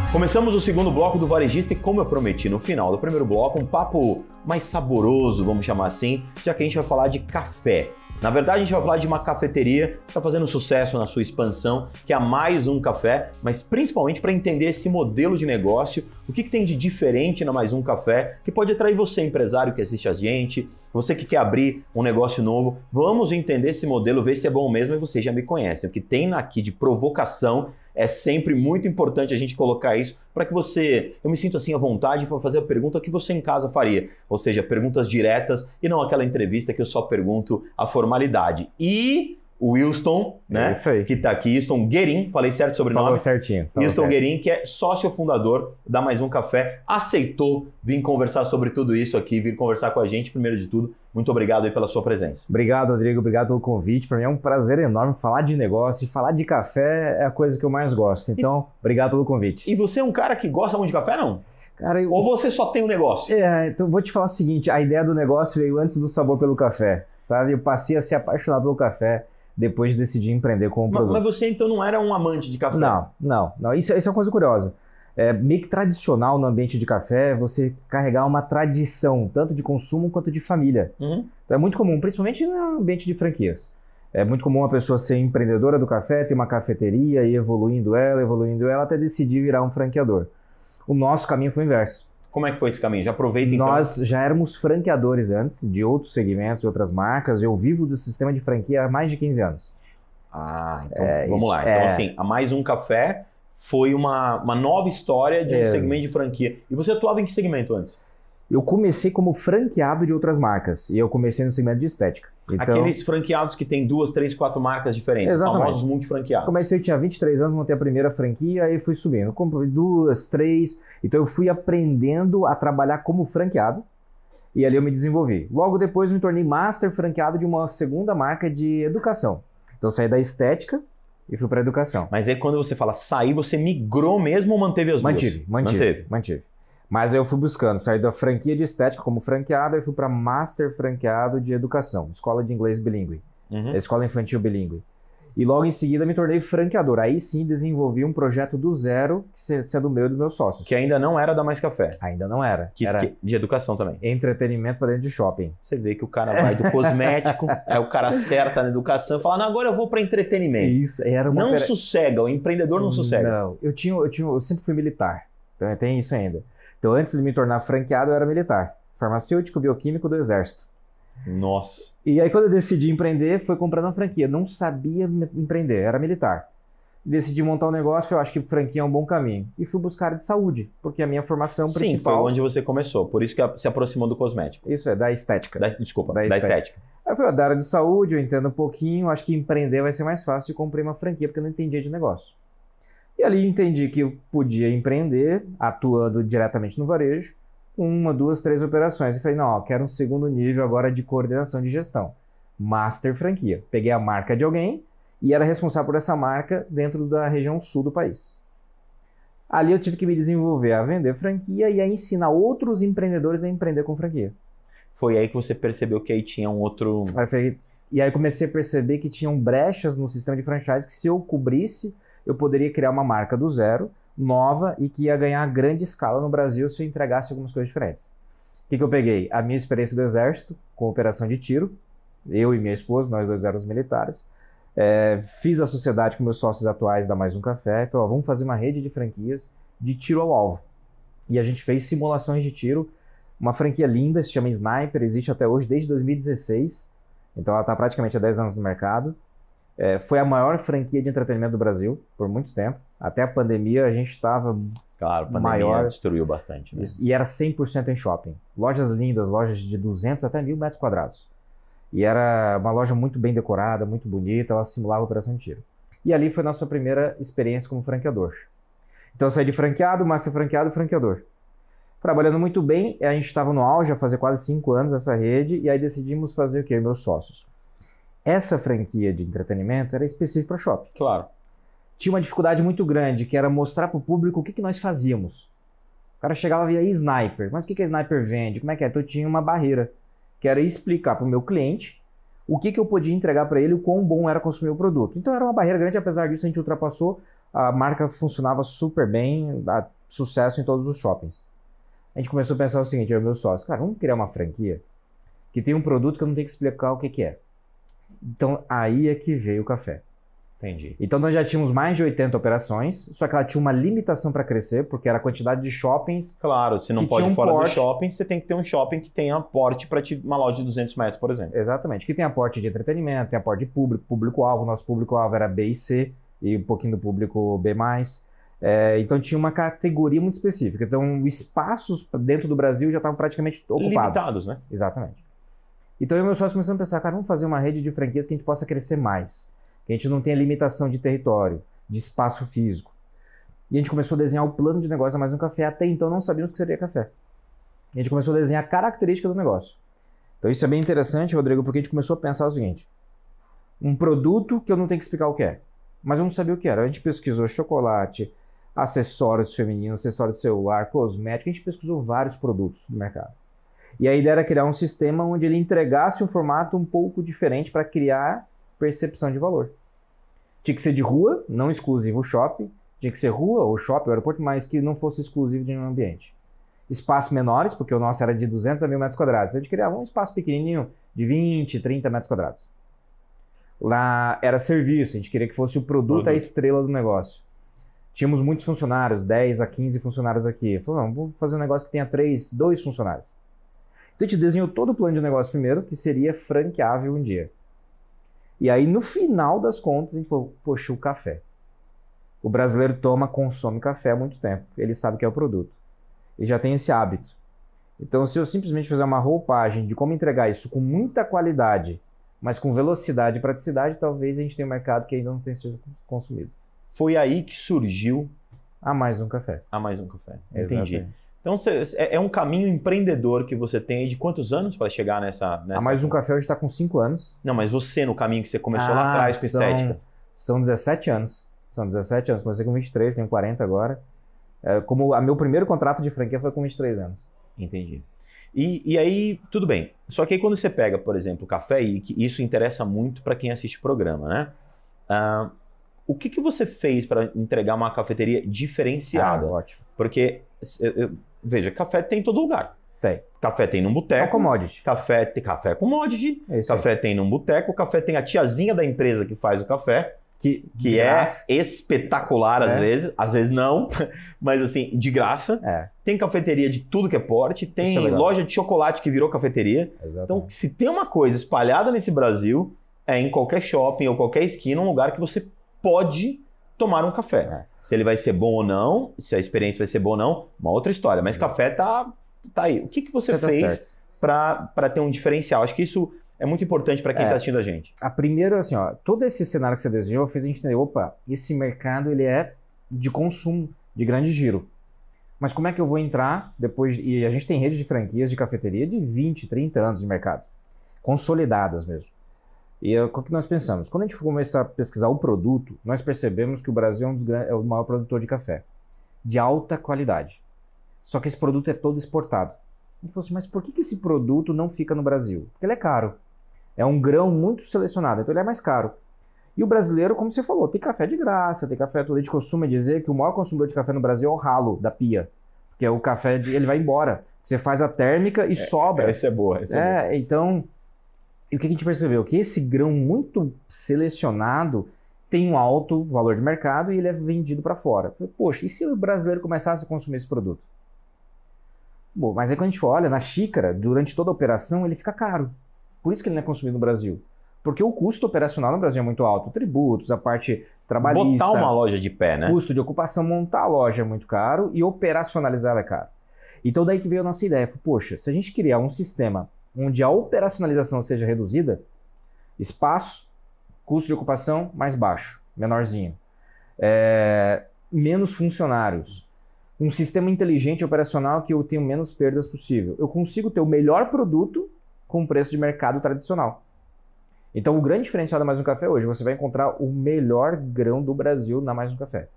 Começamos o segundo bloco do Varejista e, como eu prometi no final do primeiro bloco, um papo mais saboroso, vamos chamar assim, já que a gente vai falar de café. Na verdade, a gente vai falar de uma cafeteria que está fazendo sucesso na sua expansão, que é a Mais Um Café, mas principalmente para entender esse modelo de negócio, o que tem de diferente na Mais Um Café, que pode atrair você, empresário que assiste a gente, você que quer abrir um negócio novo. Vamos entender esse modelo, ver se é bom mesmo, e você já me conhece. O que tem aqui de provocação é sempre muito importante a gente colocar isso para que eu me sinto assim à vontade para fazer a pergunta que você em casa faria. Ou seja, perguntas diretas e não aquela entrevista que eu só pergunto a formalidade. E o Wilson, né? É isso aí. Que está aqui, Wilson Guerin, falei certo sobre o sobrenome? Falou certinho. Wilson Guerin, que é sócio fundador da Mais Um Café, aceitou vir conversar sobre tudo isso aqui, vir conversar com a gente. Primeiro de tudo, muito obrigado aí pela sua presença. Obrigado, Rodrigo. Obrigado pelo convite. Para mim é um prazer enorme falar de negócio e falar de café é a coisa que eu mais gosto. Então, obrigado pelo convite. E você é um cara que gosta muito de café, não? Cara, Ou você só tem um negócio? Então vou te falar o seguinte, a ideia do negócio veio antes do sabor pelo café, sabe? Eu passei a ser apaixonado pelo café depois de decidir empreender com o produto. Mas você então não era um amante de café? Não. Isso é uma coisa curiosa. É meio que tradicional no ambiente de café você carregar uma tradição, tanto de consumo quanto de família. Então é muito comum, principalmente no ambiente de franquias. É muito comum a pessoa ser empreendedora do café, ter uma cafeteria e evoluindo ela até decidir virar um franqueador. O nosso caminho foi o inverso. Como é que foi esse caminho? Já aproveita então? Nós já éramos franqueadores antes, de outros segmentos, de outras marcas. Eu vivo do sistema de franquia há mais de 15 anos. Então vamos lá. Então assim, a Mais Um Café foi uma nova história de um segmento de franquia. E você atuava em que segmento antes? Eu comecei como franqueado de outras marcas. E eu comecei no segmento de estética. Então, aqueles franqueados que tem 2, 3, 4 marcas diferentes. Exatamente. Famosos multifranqueados. Comecei, eu tinha 23 anos, montei a primeira franquia e fui subindo. Comprei 2, 3. Então eu fui aprendendo a trabalhar como franqueado. E ali eu me desenvolvi. Logo depois me tornei master franqueado de uma segunda marca de educação. Então eu saí da estética e fui para a educação. Mas aí quando você fala sair, você migrou mesmo ou manteve as duas? Mantive. Mas aí eu fui buscando, saí da franquia de estética como franqueado e fui para master franqueado de educação, escola de inglês bilíngue, escola infantil bilíngue. E logo em seguida me tornei franqueador. Aí sim desenvolvi um projeto do zero, que é do meu e dos meus sócios. Que ainda não era da Mais Café. Ainda não era. Era de educação também. Entretenimento para dentro de shopping. Você vê que o cara vai do cosmético, aí o cara acerta na educação e fala, não, agora eu vou para entretenimento. Isso, era uma... Não sossega, o empreendedor não sossega. Não, eu sempre fui militar, então tem isso ainda. Então, antes de me tornar franqueado, eu era militar. Farmacêutico, bioquímico do Exército. Nossa. E aí, quando eu decidi empreender, foi comprando uma franquia. Não sabia empreender, era militar. Decidi montar um negócio, eu acho que franquia é um bom caminho. E fui buscar área de saúde, porque a minha formação principal... Sim, foi onde você começou. Por isso que se aproximou do cosmético. Isso, da estética. Da estética. Aí eu fui da área de saúde, eu entendo um pouquinho, acho que empreender vai ser mais fácil. E comprei uma franquia, porque eu não entendia de negócio. E ali entendi que eu podia empreender, atuando diretamente no varejo, 1, 2, 3 operações. E falei, não, quero um segundo nível agora de coordenação de gestão. Master franquia. Peguei a marca de alguém e era responsável por essa marca dentro da região sul do país. Ali eu tive que me desenvolver a vender franquia e a ensinar outros empreendedores a empreender com franquia. Foi aí que você percebeu que aí tinha um outro... E aí eu comecei a perceber que tinham brechas no sistema de franchise que se eu cobrisse, eu poderia criar uma marca do zero, nova, e que ia ganhar grande escala no Brasil se eu entregasse algumas coisas diferentes. O que eu peguei? A minha experiência do Exército, com operação de tiro, eu e minha esposa, nós dois éramos militares, fiz a sociedade com meus sócios atuais da Mais Um Café, e falei, vamos fazer uma rede de franquias de tiro ao alvo. E a gente fez simulações de tiro, uma franquia linda, se chama Sniper, existe até hoje, desde 2016, então ela está praticamente há 10 anos no mercado. Foi a maior franquia de entretenimento do Brasil por muito tempo. Até a pandemia a gente estava Claro, a pandemia maior, destruiu bastante. Né? E era 100% em shopping. Lojas lindas, lojas de 200 até 1.000 metros quadrados. E era uma loja muito bem decorada, muito bonita, ela simulava a operação de tiro. E ali foi a nossa primeira experiência como franqueador. Então eu saí de franqueado, master franqueado e franqueador. Trabalhando muito bem, a gente estava no auge, a fazer quase 5 anos essa rede, e aí decidimos fazer o quê? Meus sócios. Essa franquia de entretenimento era específica para shopping. Claro. Tinha uma dificuldade muito grande, que era mostrar para o público o que nós fazíamos. O cara chegava e via Sniper. Mas o que a Sniper vende? Como é que é? Então eu tinha uma barreira, que era explicar para o meu cliente o que eu podia entregar para ele, o quão bom era consumir o produto. Então era uma barreira grande, apesar disso a gente ultrapassou, a marca funcionava super bem, sucesso em todos os shoppings. A gente começou a pensar o seguinte, eu e meus sócios, cara, vamos criar uma franquia que tem um produto que eu não tenho que explicar o que é. Então, aí é que veio o café. Entendi. Então, nós já tínhamos mais de 80 operações, só que ela tinha uma limitação para crescer, porque era a quantidade de shoppings. Claro, se não pode ir fora do shopping, você tem que ter um shopping que tenha porte para uma loja de 200 metros, por exemplo. Exatamente, que tem aporte de entretenimento, tem aporte de público-alvo. Nosso público-alvo era B e C, e um pouquinho do público B+. Então, tinha uma categoria muito específica. Então, espaços dentro do Brasil já estavam praticamente ocupados. Limitados, né? Exatamente. Então eu e meus sócios começamos a pensar, cara, vamos fazer uma rede de franquias que a gente possa crescer mais, que a gente não tenha limitação de território, de espaço físico. E a gente começou a desenhar o plano de negócio da Mais Um Café. Até então não sabíamos o que seria café. E a gente começou a desenhar a característica do negócio. Então isso é bem interessante, Rodrigo, porque a gente começou a pensar o seguinte: um produto que eu não tenho que explicar o que é, mas eu não sabia o que era. A gente pesquisou chocolate, acessórios femininos, acessórios de celular, cosméticos, a gente pesquisou vários produtos no mercado. E a ideia era criar um sistema onde ele entregasse um formato um pouco diferente para criar percepção de valor. Tinha que ser de rua, não exclusivo shopping. Tinha que ser rua ou shopping ou aeroporto, mas que não fosse exclusivo de nenhum ambiente. Espaços menores, porque o nosso era de 200 a 1.000 metros quadrados. Então a gente criava um espaço pequenininho de 20, 30 metros quadrados. Lá era serviço, a gente queria que fosse o produto a estrela do negócio. Tínhamos muitos funcionários, 10 a 15 funcionários aqui. Falamos, vamos fazer um negócio que tenha 2 funcionários. Então a gente desenhou todo o plano de negócio primeiro, que seria franqueável um dia. E aí no final das contas a gente falou, poxa, o café. O brasileiro consome café há muito tempo. Ele sabe que é o produto. Ele já tem esse hábito. Então, se eu simplesmente fizer uma roupagem de como entregar isso com muita qualidade, mas com velocidade e praticidade, talvez a gente tenha um mercado que ainda não tenha sido consumido. Foi aí que surgiu a Mais Um Café. A Mais Um Café. Entendi. Exatamente. Então, é um caminho empreendedor que você tem aí de quantos anos para chegar nessa... A Mais Um Café hoje está com 5 anos. Não, mas você no caminho que você começou lá atrás com estética. São 17 anos. São 17 anos. Comecei com 23, tenho 40 agora. Meu primeiro contrato de franquia foi com 23 anos. Entendi. E aí, tudo bem. Só que aí quando você pega, por exemplo, o café, e isso interessa muito para quem assiste o programa, né? O que você fez para entregar uma cafeteria diferenciada? Ótimo. Porque, veja, café tem em todo lugar. Tem. Café tem num boteco. É commodity. Café é commodity. Café tem num boteco. Café tem a tiazinha da empresa que faz o café. Que é espetacular às vezes não, mas assim, de graça. Tem cafeteria de tudo que é porte, tem loja de chocolate que virou cafeteria. Exatamente. Então, se tem uma coisa espalhada nesse Brasil, é em qualquer shopping ou qualquer esquina, um lugar que você pode tomar um café. Se ele vai ser bom ou não, se a experiência vai ser boa ou não, uma outra história. Mas café tá aí. O que você fez para ter um diferencial? Acho que isso é muito importante para quem está assistindo a gente. A primeira, assim, todo esse cenário que você desenhou fez a gente entender, esse mercado ele é de consumo, de grande giro. Mas como é que eu vou entrar depois... E a gente tem rede de franquias de cafeteria de 20, 30 anos de mercado. Consolidadas mesmo. E o que nós pensamos? Quando a gente começar a pesquisar o produto, nós percebemos que o Brasil é o maior produtor de café. De alta qualidade. Só que esse produto é todo exportado. A gente falou assim, mas por que esse produto não fica no Brasil? Porque ele é caro. É um grão muito selecionado, então ele é mais caro. E o brasileiro, como você falou, tem café de graça, tem café... A gente costuma dizer que o maior consumidor de café no Brasil é o ralo da pia. Porque é o café, ele vai embora. Você faz a térmica e sobra. Essa é boa. Então, e o que a gente percebeu? Que esse grão muito selecionado tem um alto valor de mercado e ele é vendido para fora. Poxa, e se o brasileiro começasse a consumir esse produto? Bom, mas aí quando a gente olha na xícara, durante toda a operação, ele fica caro. Por isso que ele não é consumido no Brasil. Porque o custo operacional no Brasil é muito alto. Tributos, a parte trabalhista... Botar uma loja de pé, né? Custo de ocupação, montar a loja é muito caro e operacionalizar ela é caro. Então daí que veio a nossa ideia. Poxa, se a gente criar um sistema onde a operacionalização seja reduzida, espaço, custo de ocupação mais baixo, menorzinho. Menos funcionários. Um sistema inteligente operacional que eu tenho menos perdas possível. Eu consigo ter o melhor produto com preço de mercado tradicional. Então o grande diferencial da Mais Um Café hoje, você vai encontrar o melhor grão do Brasil na Mais Um Café.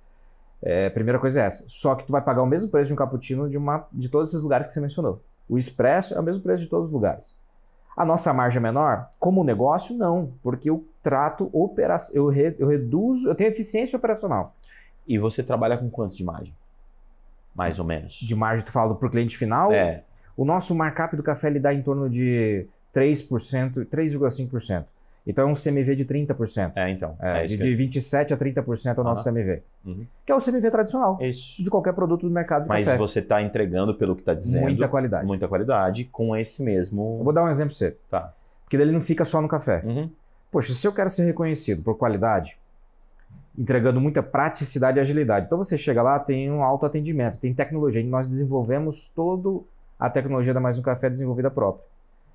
A primeira coisa é essa. Só que tu vai pagar o mesmo preço de um cappuccino de todos esses lugares que você mencionou. O expresso é o mesmo preço de todos os lugares. A nossa margem é menor? Como negócio, não. porque eu trato eu reduzo, eu tenho eficiência operacional. E você trabalha com quanto de margem? Mais ou menos. De margem, tu fala para o cliente final? É. O nosso markup do café ele dá em torno de 3%, 3,5%. Então é um CMV de 30%. Então. De 27% a 30% é o nosso CMV. Que é o CMV tradicional. Isso. De qualquer produto do mercado de Mas café. você está entregando, pelo que está dizendo... Muita qualidade. Muita qualidade com esse mesmo... Eu vou dar um exemplo para você. Tá. Porque daí ele não fica só no café. Poxa, se eu quero ser reconhecido por qualidade, entregando muita praticidade e agilidade, então você chega lá, tem um autoatendimento, tem tecnologia. Nós desenvolvemos toda a tecnologia da Mais Um Café desenvolvida própria.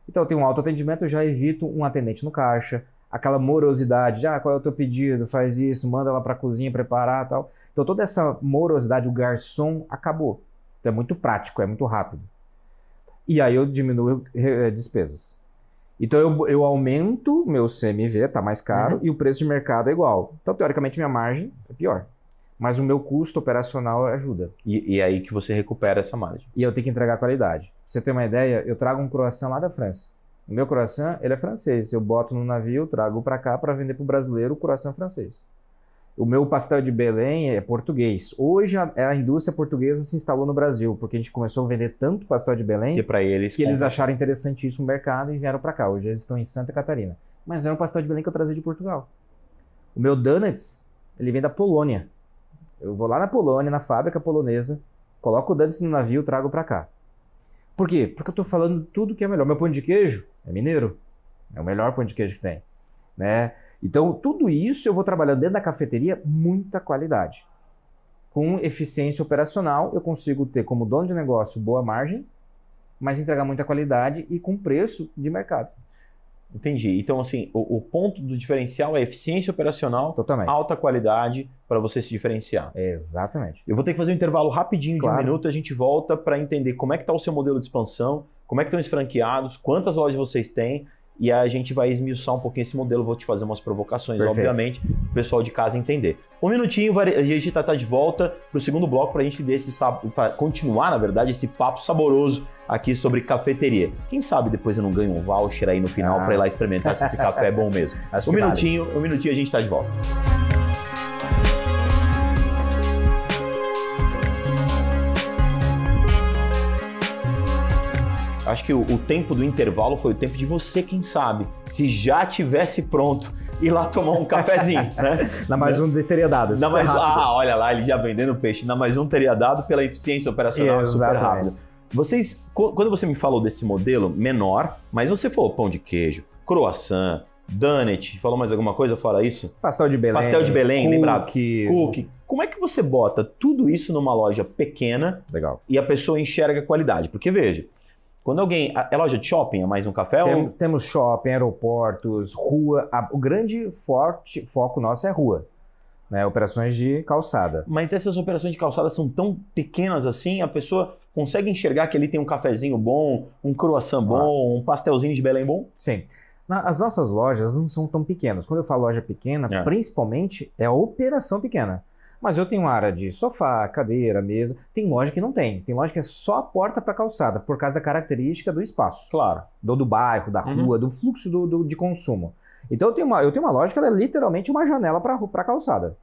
Então eu tenho um autoatendimento, eu já evito um atendente no caixa, aquela morosidade de, qual é o teu pedido, faz isso, manda lá para a cozinha preparar e tal. Então toda essa morosidade, o garçom acabou. Então é muito prático, é muito rápido. E aí eu diminuo despesas. Então eu aumento meu CMV, tá mais caro, e o preço de mercado é igual. Então teoricamente minha margem é pior. Mas o meu custo operacional ajuda. E é aí que você recupera essa margem. E eu tenho que entregar qualidade. Pra você ter uma ideia, eu trago um croissant lá da França. O meu croissant, ele é francês. Eu boto no navio, trago para cá para vender para o brasileiro o croissant francês. O meu pastel de Belém é português. Hoje a indústria portuguesa se instalou no Brasil, porque a gente começou a vender tanto pastel de Belém que eles acharam interessantíssimo o mercado e vieram para cá. Hoje eles estão em Santa Catarina. Mas era um pastel de Belém que eu trazia de Portugal. O meu donuts, ele vem da Polônia. Eu vou lá na Polônia, na fábrica polonesa, coloco o donuts no navio e trago para cá. Por quê? Porque eu estou falando tudo que é melhor. Meu pão de queijo é mineiro. É o melhor pão de queijo que tem, né? Então, tudo isso eu vou trabalhando dentro da cafeteria, muita qualidade. Com eficiência operacional, eu consigo ter como dono de negócio boa margem, mas entregar muita qualidade e com preço de mercado. Entendi. Então, assim, o ponto do diferencial é eficiência operacional, totalmente, alta qualidade para você se diferenciar. Exatamente. Eu vou ter que fazer um intervalo rapidinho de 1 minuto, a gente volta para entender como é que está o seu modelo de expansão, como é que estão os franqueados, quantas lojas vocês têm, e aí a gente vai esmiuçar um pouquinho esse modelo, vou te fazer umas provocações, perfeito, obviamente, para o pessoal de casa entender. 1 minutinho, a gente tá de volta para o segundo bloco para a gente continuar, na verdade, esse papo saboroso aqui sobre cafeteria. Quem sabe depois eu não ganho um voucher aí no final para ir lá experimentar se esse café é bom mesmo. Um minutinho a gente tá de volta. Acho que o tempo do intervalo foi o tempo de você, quem sabe, se já tivesse pronto, ir lá tomar um cafezinho, né? Na mais um teria dado. Olha lá, ele já vendendo peixe. Na mais um teria dado pela eficiência operacional super rápida. Quando você me falou desse modelo menor, mas você falou pão de queijo, croissant, donut, falou mais alguma coisa fora isso? Pastel de Belém, lembrado? Cookie. Como é que você bota tudo isso numa loja pequena e a pessoa enxerga a qualidade? Porque veja, quando alguém... É loja de shopping? É mais um café? Temos shopping, aeroportos, rua. O grande foco nosso é rua, né? Operações de calçada. Mas essas operações de calçada são tão pequenas assim, a pessoa consegue enxergar que ali tem um cafezinho bom, um croissant bom, um pastelzinho de Belém bom? Sim. As nossas lojas não são tão pequenas. Quando eu falo loja pequena, principalmente é a operação pequena. Mas eu tenho uma área de sofá, cadeira, mesa. Tem loja que não tem. Tem loja que é só a porta para calçada, por causa da característica do espaço. Claro. Do bairro, da rua, do fluxo de consumo. Então eu tenho uma loja que ela é literalmente uma janela para calçada.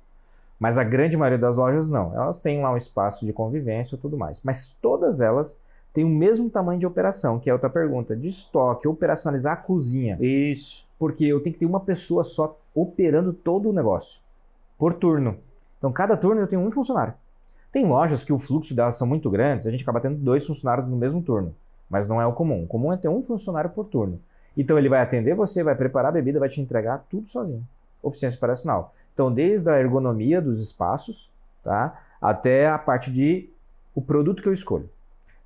Mas a grande maioria das lojas não. Elas têm lá um espaço de convivência e tudo mais. Mas todas elas têm o mesmo tamanho de operação, que é outra pergunta. De estoque, operacionalizar a cozinha. Isso. Porque eu tenho que ter uma pessoa só operando todo o negócio. Por turno. Então, cada turno eu tenho um funcionário. Tem lojas que o fluxo delas são muito grandes, a gente acaba tendo 2 funcionários no mesmo turno. Mas não é o comum. O comum é ter um funcionário por turno. Então, ele vai atender você, vai preparar a bebida, vai te entregar tudo sozinho. Eficiência operacional. Então, desde a ergonomia dos espaços, tá, até a parte de o produto que eu escolho.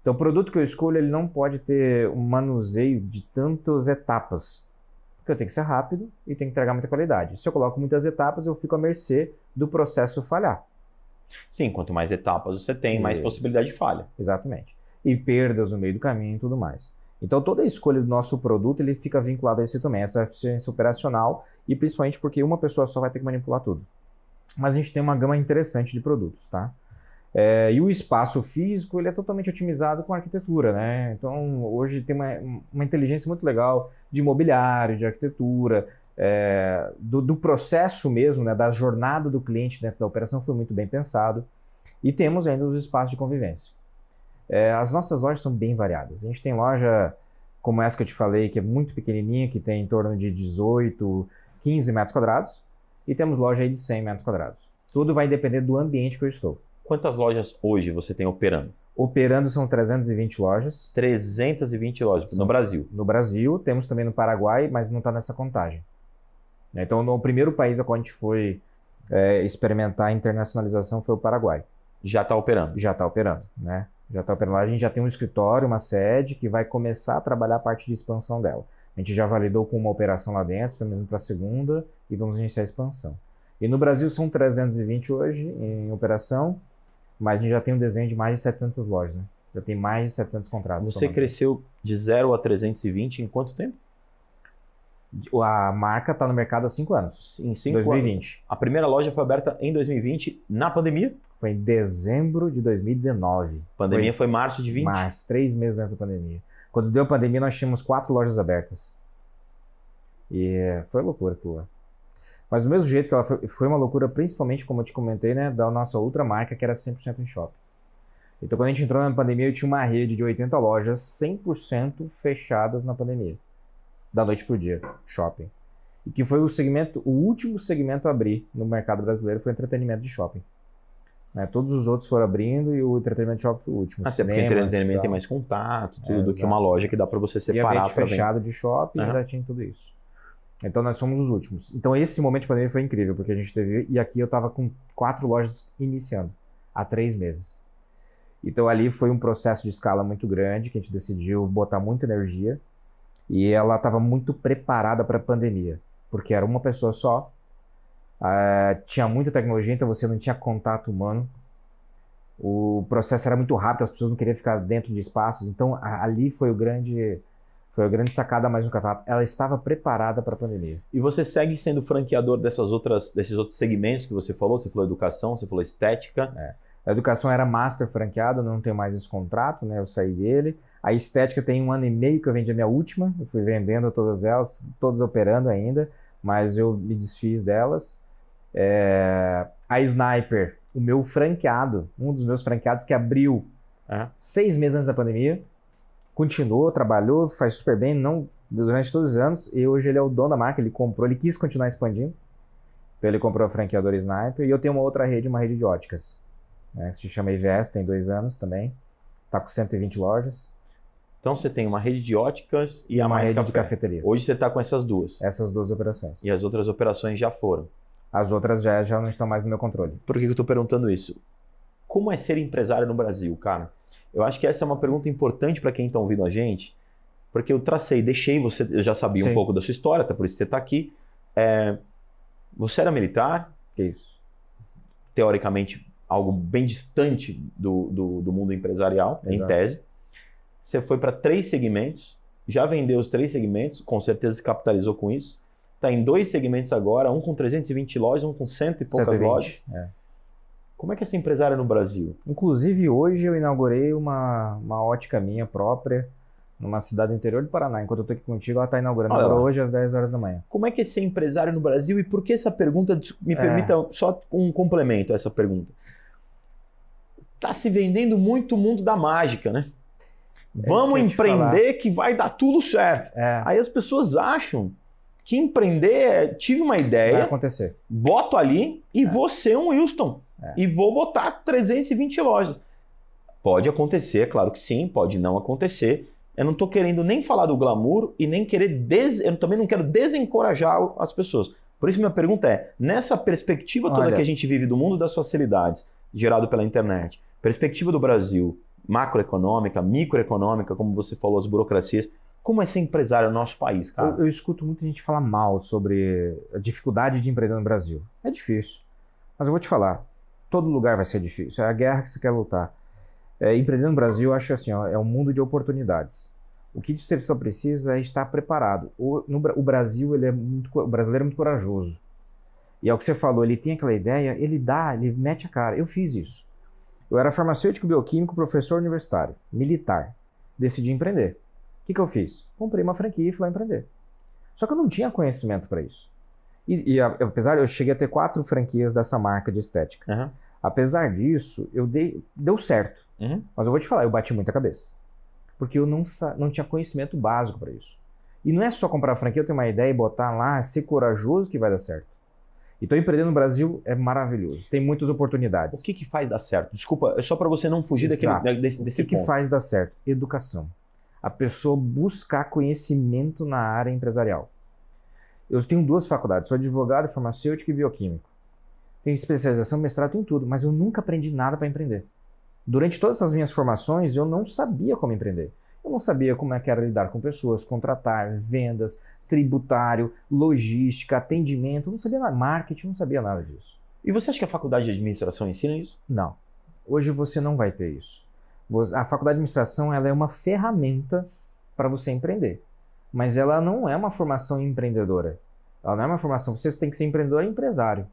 Então, o produto que eu escolho, ele não pode ter um manuseio de tantas etapas. Porque eu tenho que ser rápido e tenho que entregar muita qualidade. Se eu coloco muitas etapas, eu fico à mercê do processo falhar. Sim, quanto mais etapas você tem, mais possibilidade de falha. Exatamente. E perdas no meio do caminho e tudo mais. Então, toda a escolha do nosso produto, ele fica vinculado a isso também, essa eficiência operacional, e principalmente porque uma pessoa só vai ter que manipular tudo. Mas a gente tem uma gama interessante de produtos, tá? E o espaço físico, ele é totalmente otimizado com arquitetura, né? Então, hoje tem uma inteligência muito legal de mobiliário, de arquitetura, do processo mesmo, né? Da jornada do cliente dentro da operação foi muito bem pensado. E temos ainda os espaços de convivência. As nossas lojas são bem variadas. A gente tem loja como essa que eu te falei, que é muito pequenininha, que tem em torno de 18, 15 metros quadrados. E temos loja aí de 100 metros quadrados. Tudo vai depender do ambiente que eu estou. Quantas lojas hoje você tem operando? Operando são 320 lojas. 320 lojas no Brasil? No Brasil, temos também no Paraguai, mas não está nessa contagem. Então, no primeiro país onde a gente foi experimentar a internacionalização foi o Paraguai. Já está operando? Já está operando, né? Já está operando lá. A gente já tem um escritório, uma sede que vai começar a trabalhar a parte de expansão dela. A gente já validou com uma operação lá dentro, estamos mesmo para a segunda e vamos iniciar a expansão. E no Brasil são 320 hoje em operação, mas a gente já tem um desenho de mais de 700 lojas, né? Já tem mais de 700 contratos. Você cresceu de 0 a 320 em quanto tempo? A marca está no mercado há 5 anos. Em 5 2020. anos. A primeira loja foi aberta em 2020, na pandemia? Foi em dezembro de 2019. A pandemia foi março de 20? Março, 3 meses antes da pandemia. Quando deu a pandemia, nós tínhamos 4 lojas abertas. E foi loucura aquilo lá. Mas do mesmo jeito que ela foi uma loucura, principalmente, como eu te comentei, né, da nossa outra marca, que era 100% em shopping. Então, quando a gente entrou na pandemia, eu tinha uma rede de 80 lojas 100% fechadas na pandemia. Da noite pro dia, shopping. E que foi o último segmento a abrir no mercado brasileiro foi o entretenimento de shopping. Né? Todos os outros foram abrindo e o entretenimento de shopping foi o último. Até porque o entretenimento tem mais contato, tudo, do que uma loja que dá para você separar. E ambiente fechado de shopping, ainda tinha tudo isso. Então nós somos os últimos. Então esse momento de pandemia foi incrível, porque a gente teve... E aqui eu estava com 4 lojas iniciando, há 3 meses. Então ali foi um processo de escala muito grande, que a gente decidiu botar muita energia. E ela estava muito preparada para a pandemia, porque era uma pessoa só, tinha muita tecnologia, então você não tinha contato humano. O processo era muito rápido, as pessoas não queriam ficar dentro de espaços. Então ali foi a grande sacada mais um campeonato. Ela estava preparada para a pandemia. E você segue sendo franqueador desses outros segmentos que você falou? Você falou educação, você falou estética. A educação era master franqueado, não tenho mais esse contrato, né? Eu saí dele. A estética tem 1 ano e meio que eu vendi a minha última. Eu fui vendendo todas elas, todas operando ainda, mas eu me desfiz delas. A Sniper, o meu franqueado, um dos meus franqueados que abriu 6 meses antes da pandemia, continuou, trabalhou, faz super bem, durante todos os anos, e hoje ele é o dono da marca, ele comprou, ele quis continuar expandindo, então ele comprou a franqueadora Sniper, e eu tenho uma outra rede, uma rede de óticas, né, que se chama IVS, tem 2 anos também, está com 120 lojas. Então você tem uma rede de óticas e a uma Mais rede Café. de cafeterias. Hoje você está com essas duas. Essas 2 operações. E as outras operações já foram. As outras já não estão mais no meu controle. Por que eu estou perguntando isso? Como é ser empresário no Brasil, cara? Eu acho que essa é uma pergunta importante para quem está ouvindo a gente, porque eu deixei você, eu já sabia um pouco da sua história, até por isso você está aqui. Você era militar. Isso. Teoricamente, algo bem distante do mundo empresarial, em tese. Você foi para 3 segmentos, já vendeu os 3 segmentos, com certeza se capitalizou com isso. Está em 2 segmentos agora, um com 320 lojas, um com 100 e poucas lojas. Como é que é ser empresário no Brasil? Inclusive, hoje eu inaugurei uma ótica minha própria, numa cidade do interior do Paraná. Enquanto eu estou aqui contigo, ela está inaugurando hoje às 10 horas da manhã. Como é que é ser empresário no Brasil e por que essa pergunta, me permita só um complemento a essa pergunta. Está se vendendo muito o mundo da mágica, né? Vamos empreender que vai dar tudo certo. Aí as pessoas acham que empreender tive uma ideia, vai acontecer. Boto ali e vou ser um Wilson. E vou botar 320 lojas. Pode acontecer, é claro que sim, pode não acontecer. Eu não estou querendo nem falar do glamour e nem querer eu também não quero desencorajar as pessoas. Por isso minha pergunta é, nessa perspectiva toda que a gente vive do mundo das facilidades, gerado pela internet, perspectiva do Brasil, macroeconômica, microeconômica, como você falou, as burocracias, como é ser empresário no nosso país, cara? Eu escuto muita gente falar mal sobre a dificuldade de empreender no Brasil. É difícil. Mas eu vou te falar, todo lugar vai ser difícil. É a guerra que você quer lutar. Empreender no Brasil, eu acho assim, é um mundo de oportunidades. O que você só precisa é estar preparado. O brasileiro é muito corajoso. E é o que você falou, ele tem aquela ideia, ele mete a cara. Eu fiz isso. Eu era farmacêutico, bioquímico, professor universitário, militar. Decidi empreender. O que eu fiz? Comprei uma franquia e fui lá empreender. Só que eu não tinha conhecimento para isso. Apesar, eu cheguei a ter 4 franquias dessa marca de estética. Apesar disso, deu certo. Mas eu vou te falar, eu bati muita cabeça. Porque eu não tinha conhecimento básico para isso. E não é só comprar a franquia, eu ter uma ideia e botar lá, ser corajoso que vai dar certo. Então, empreender no Brasil é maravilhoso. Tem muitas oportunidades. O que faz dar certo? Desculpa, é só para você não fugir desse ponto. O que faz dar certo? Educação. A pessoa buscar conhecimento na área empresarial. Eu tenho 2 faculdades, sou advogado, farmacêutico e bioquímico. Tenho especialização, mestrado, tenho tudo, mas eu nunca aprendi nada para empreender. Durante todas as minhas formações, eu não sabia como empreender. Eu não sabia como é que era lidar com pessoas, contratar, vendas, tributário, logística, atendimento, eu não sabia nada, marketing, não sabia nada disso. E você acha que a faculdade de administração ensina isso? Não. Hoje você não vai ter isso. A faculdade de administração ela é uma ferramenta para você empreender, mas ela não é uma formação empreendedora. Ela não é uma formação, você tem que ser empreendedor e empresário.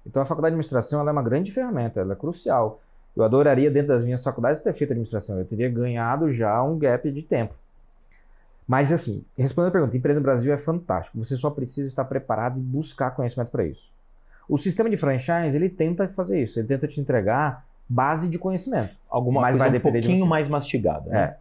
Então a faculdade de administração ela é uma grande ferramenta, ela é crucial. Eu adoraria, dentro das minhas faculdades, ter feito administração. Eu teria ganhado já um gap de tempo. Mas assim, respondendo a pergunta, empreender no Brasil é fantástico. Você só precisa estar preparado e buscar conhecimento para isso. O sistema de franchise, ele tenta fazer isso. Ele tenta te entregar base de conhecimento. Alguma mas coisa vai um depender de pouquinho você. mais mastigada. Né? É.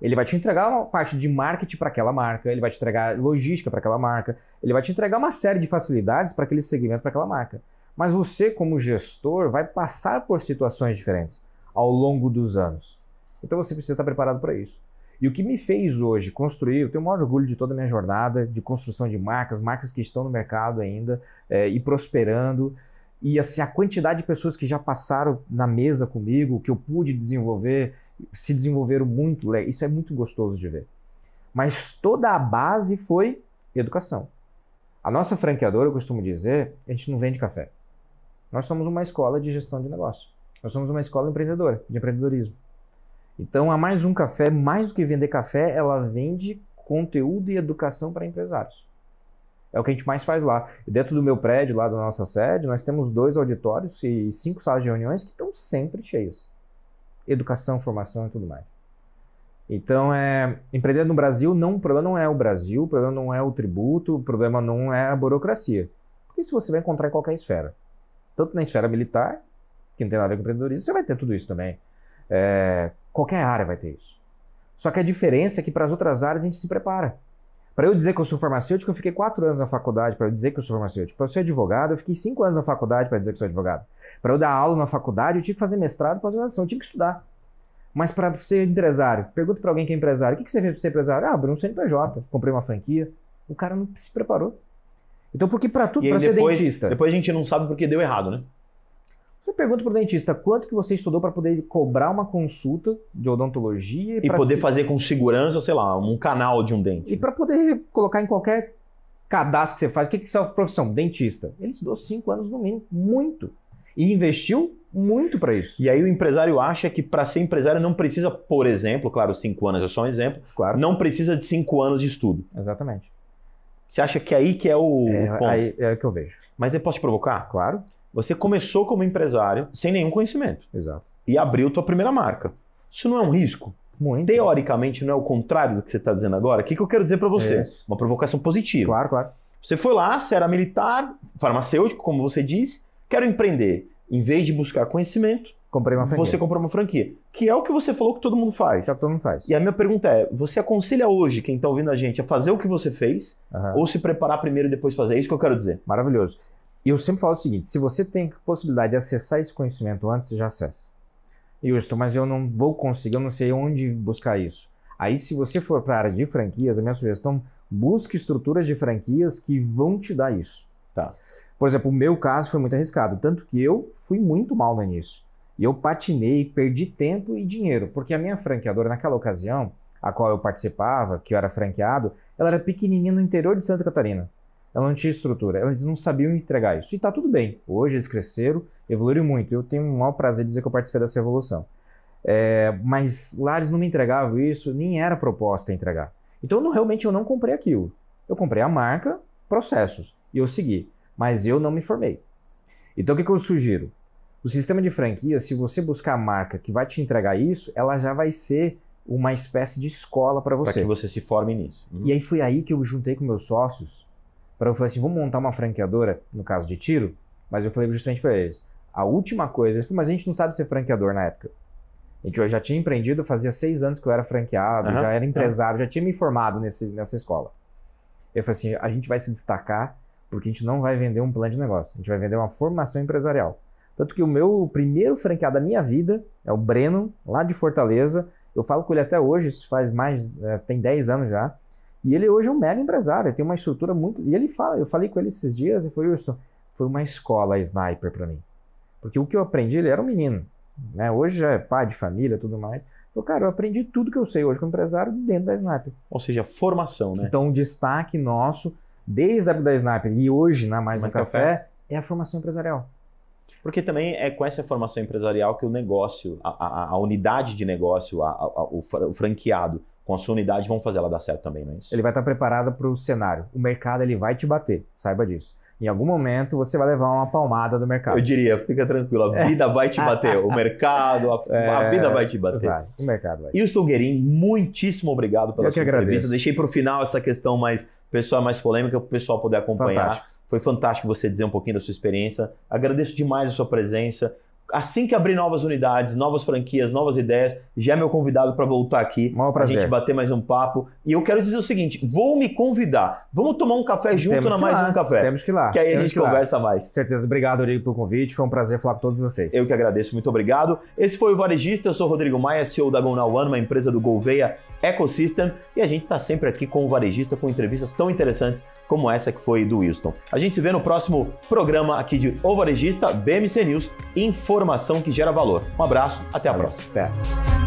Ele vai te entregar uma parte de marketing para aquela marca, ele vai te entregar logística para aquela marca, ele vai te entregar uma série de facilidades para aquele segmento, para aquela marca. Mas você, como gestor, vai passar por situações diferentes ao longo dos anos. Então você precisa estar preparado para isso. E o que me fez hoje construir, eu tenho o maior orgulho de toda a minha jornada de construção de marcas, marcas que estão no mercado ainda e prosperando. E assim, a quantidade de pessoas que já passaram na mesa comigo, que eu pude desenvolver, se desenvolveram muito, isso é muito gostoso de ver. Mas toda a base foi educação. A nossa franqueadora, eu costumo dizer, a gente não vende café. Nós somos uma escola de gestão de negócio. Nós somos uma escola empreendedora, de empreendedorismo. Então, a Mais Um Café, mais do que vender café, ela vende conteúdo e educação para empresários. É o que a gente mais faz lá. E dentro do meu prédio, lá da nossa sede, nós temos 2 auditórios e 5 salas de reuniões que estão sempre cheias. Educação, formação e tudo mais. Então, empreender no Brasil, o problema não é o Brasil, o problema não é o tributo, o problema não é a burocracia. Porque isso você vai encontrar em qualquer esfera. Tanto na esfera militar, que não tem nada a ver com empreendedorismo, você vai ter tudo isso também. Qualquer área vai ter isso. Só que a diferença é que para as outras áreas a gente se prepara. Para eu dizer que eu sou farmacêutico, eu fiquei 4 anos na faculdade para eu dizer que eu sou farmacêutico. Para eu ser advogado, eu fiquei 5 anos na faculdade para dizer que sou advogado. Para eu dar aula na faculdade, eu tive que fazer mestrado e pós-graduação, eu tive que estudar. Mas para ser empresário, pergunta para alguém que é empresário, o que você fez para ser empresário? Abri um CNPJ, comprei uma franquia. O cara não se preparou. Então, porque para tudo, para ser dentista... Depois a gente não sabe porque deu errado, né? Você pergunta para o dentista quanto que você estudou para poder cobrar uma consulta de odontologia... E poder fazer com segurança, sei lá, um canal de um dente. E para poder colocar em qualquer cadastro que você faz, o que é a sua profissão? Dentista. Ele estudou 5 anos no mínimo, muito. E investiu muito para isso. E aí o empresário acha que para ser empresário não precisa, por exemplo, claro, 5 anos é só um exemplo, claro. Não precisa de 5 anos de estudo. Exatamente. Você acha que aí que é o ponto? Aí é o que eu vejo. Mas eu posso te provocar? Claro. Você começou como empresário sem nenhum conhecimento. Exato. E abriu tua primeira marca. Isso não é um risco? Muito. Teoricamente não é o contrário do que você está dizendo agora? O que eu quero dizer para você? Isso. Uma provocação positiva. Claro, claro. Você foi lá, você era militar, farmacêutico, como você disse, quero empreender. Em vez de buscar conhecimento, comprei uma franquia. Você comprou uma franquia. Que é o que você falou que todo mundo faz. Que é o que todo mundo faz. E a minha pergunta é, você aconselha hoje, quem está ouvindo a gente, a fazer o que você fez ou se preparar primeiro e depois fazer? É isso que eu quero dizer. Maravilhoso. E eu sempre falo o seguinte, se você tem possibilidade de acessar esse conhecimento antes, já acessa. E Houston, mas eu não vou conseguir, eu não sei onde buscar isso. Aí se você for para a área de franquias, a minha sugestão, busque estruturas de franquias que vão te dar isso. Tá. Por exemplo, o meu caso foi muito arriscado, tanto que eu fui muito mal no início. E eu patinei, perdi tempo e dinheiro, porque a minha franqueadora naquela ocasião, a qual eu participava, que eu era franqueado, ela era pequenininha no interior de Santa Catarina. Ela não tinha estrutura, eles não sabiam entregar isso. E tá tudo bem. Hoje eles cresceram, evoluíram muito. Eu tenho o maior prazer de dizer que eu participei dessa evolução. Mas lá eles não me entregavam isso, nem era proposta entregar. Então realmente eu não comprei aquilo. Eu comprei a marca, processos, e eu segui. Mas eu não me formei. Então o que eu sugiro? O sistema de franquia, se você buscar a marca que vai te entregar isso, ela já vai ser uma espécie de escola para você. Para que você se forme nisso. E aí foi aí que eu juntei com meus sócios, para eu falar assim, vamos montar uma franqueadora, no caso de tiro, mas eu falei justamente para eles, a última coisa, eles falaram, mas a gente não sabe ser franqueador na época. Eu já tinha empreendido, fazia 6 anos que eu era franqueado, já era empresário, já tinha me formado nessa escola. Eu falei assim, a gente vai se destacar porque a gente não vai vender um plano de negócio, a gente vai vender uma formação empresarial. Tanto que o meu primeiro franqueado da minha vida é o Breno, lá de Fortaleza. Eu falo com ele até hoje, isso faz tem 10 anos já. E ele hoje é um mega empresário, ele tem uma estrutura muito... E ele fala, eu falei com ele esses dias e foi, Houston, foi uma escola Sniper para mim. Porque o que eu aprendi, ele era um menino. né? Hoje já é pai de família, tudo mais. Eu, cara, eu aprendi tudo que eu sei hoje como empresário dentro da Sniper. Ou seja, formação, né? Então, o destaque nosso, desde a época da Sniper e hoje na Mais um Café, é a formação empresarial. Porque também é com essa formação empresarial que o negócio, a unidade de negócio, o franqueado com a sua unidade vão fazer ela dar certo também, não é isso? Ele vai estar preparado para o cenário. O mercado ele vai te bater, saiba disso. Em algum momento você vai levar uma palmada do mercado. Eu diria, fica tranquilo, a vida vai te bater. O mercado, a vida vai te bater. Vai, o mercado vai. Houston Guerin, muitíssimo obrigado pela sua entrevista. Agradeço. Deixei para o final essa questão mais pessoal, mais polêmica, para o pessoal poder acompanhar. Fantástico. Foi fantástico você dizer um pouquinho da sua experiência. Agradeço demais a sua presença. Assim que abrir novas unidades, novas franquias, novas ideias, já é meu convidado para voltar aqui, Maior pra prazer. gente bater mais um papo. E eu quero dizer o seguinte, vou me convidar. Vamos tomar um café junto na Mais Um Café. Temos que ir lá. Que aí a gente conversa mais. Com certeza. Obrigado, Rodrigo, pelo convite. Foi um prazer falar com todos vocês. Eu que agradeço, muito obrigado. Esse foi o Varejista, eu sou o Rodrigo Maia, CEO da Go Now One, uma empresa do Gouveia Ecosystem, e a gente está sempre aqui com o Varejista, com entrevistas tão interessantes como essa que foi do Houston. A gente se vê no próximo programa aqui de O Varejista, BMC News, informação que gera valor. Um abraço, até a próxima. Até.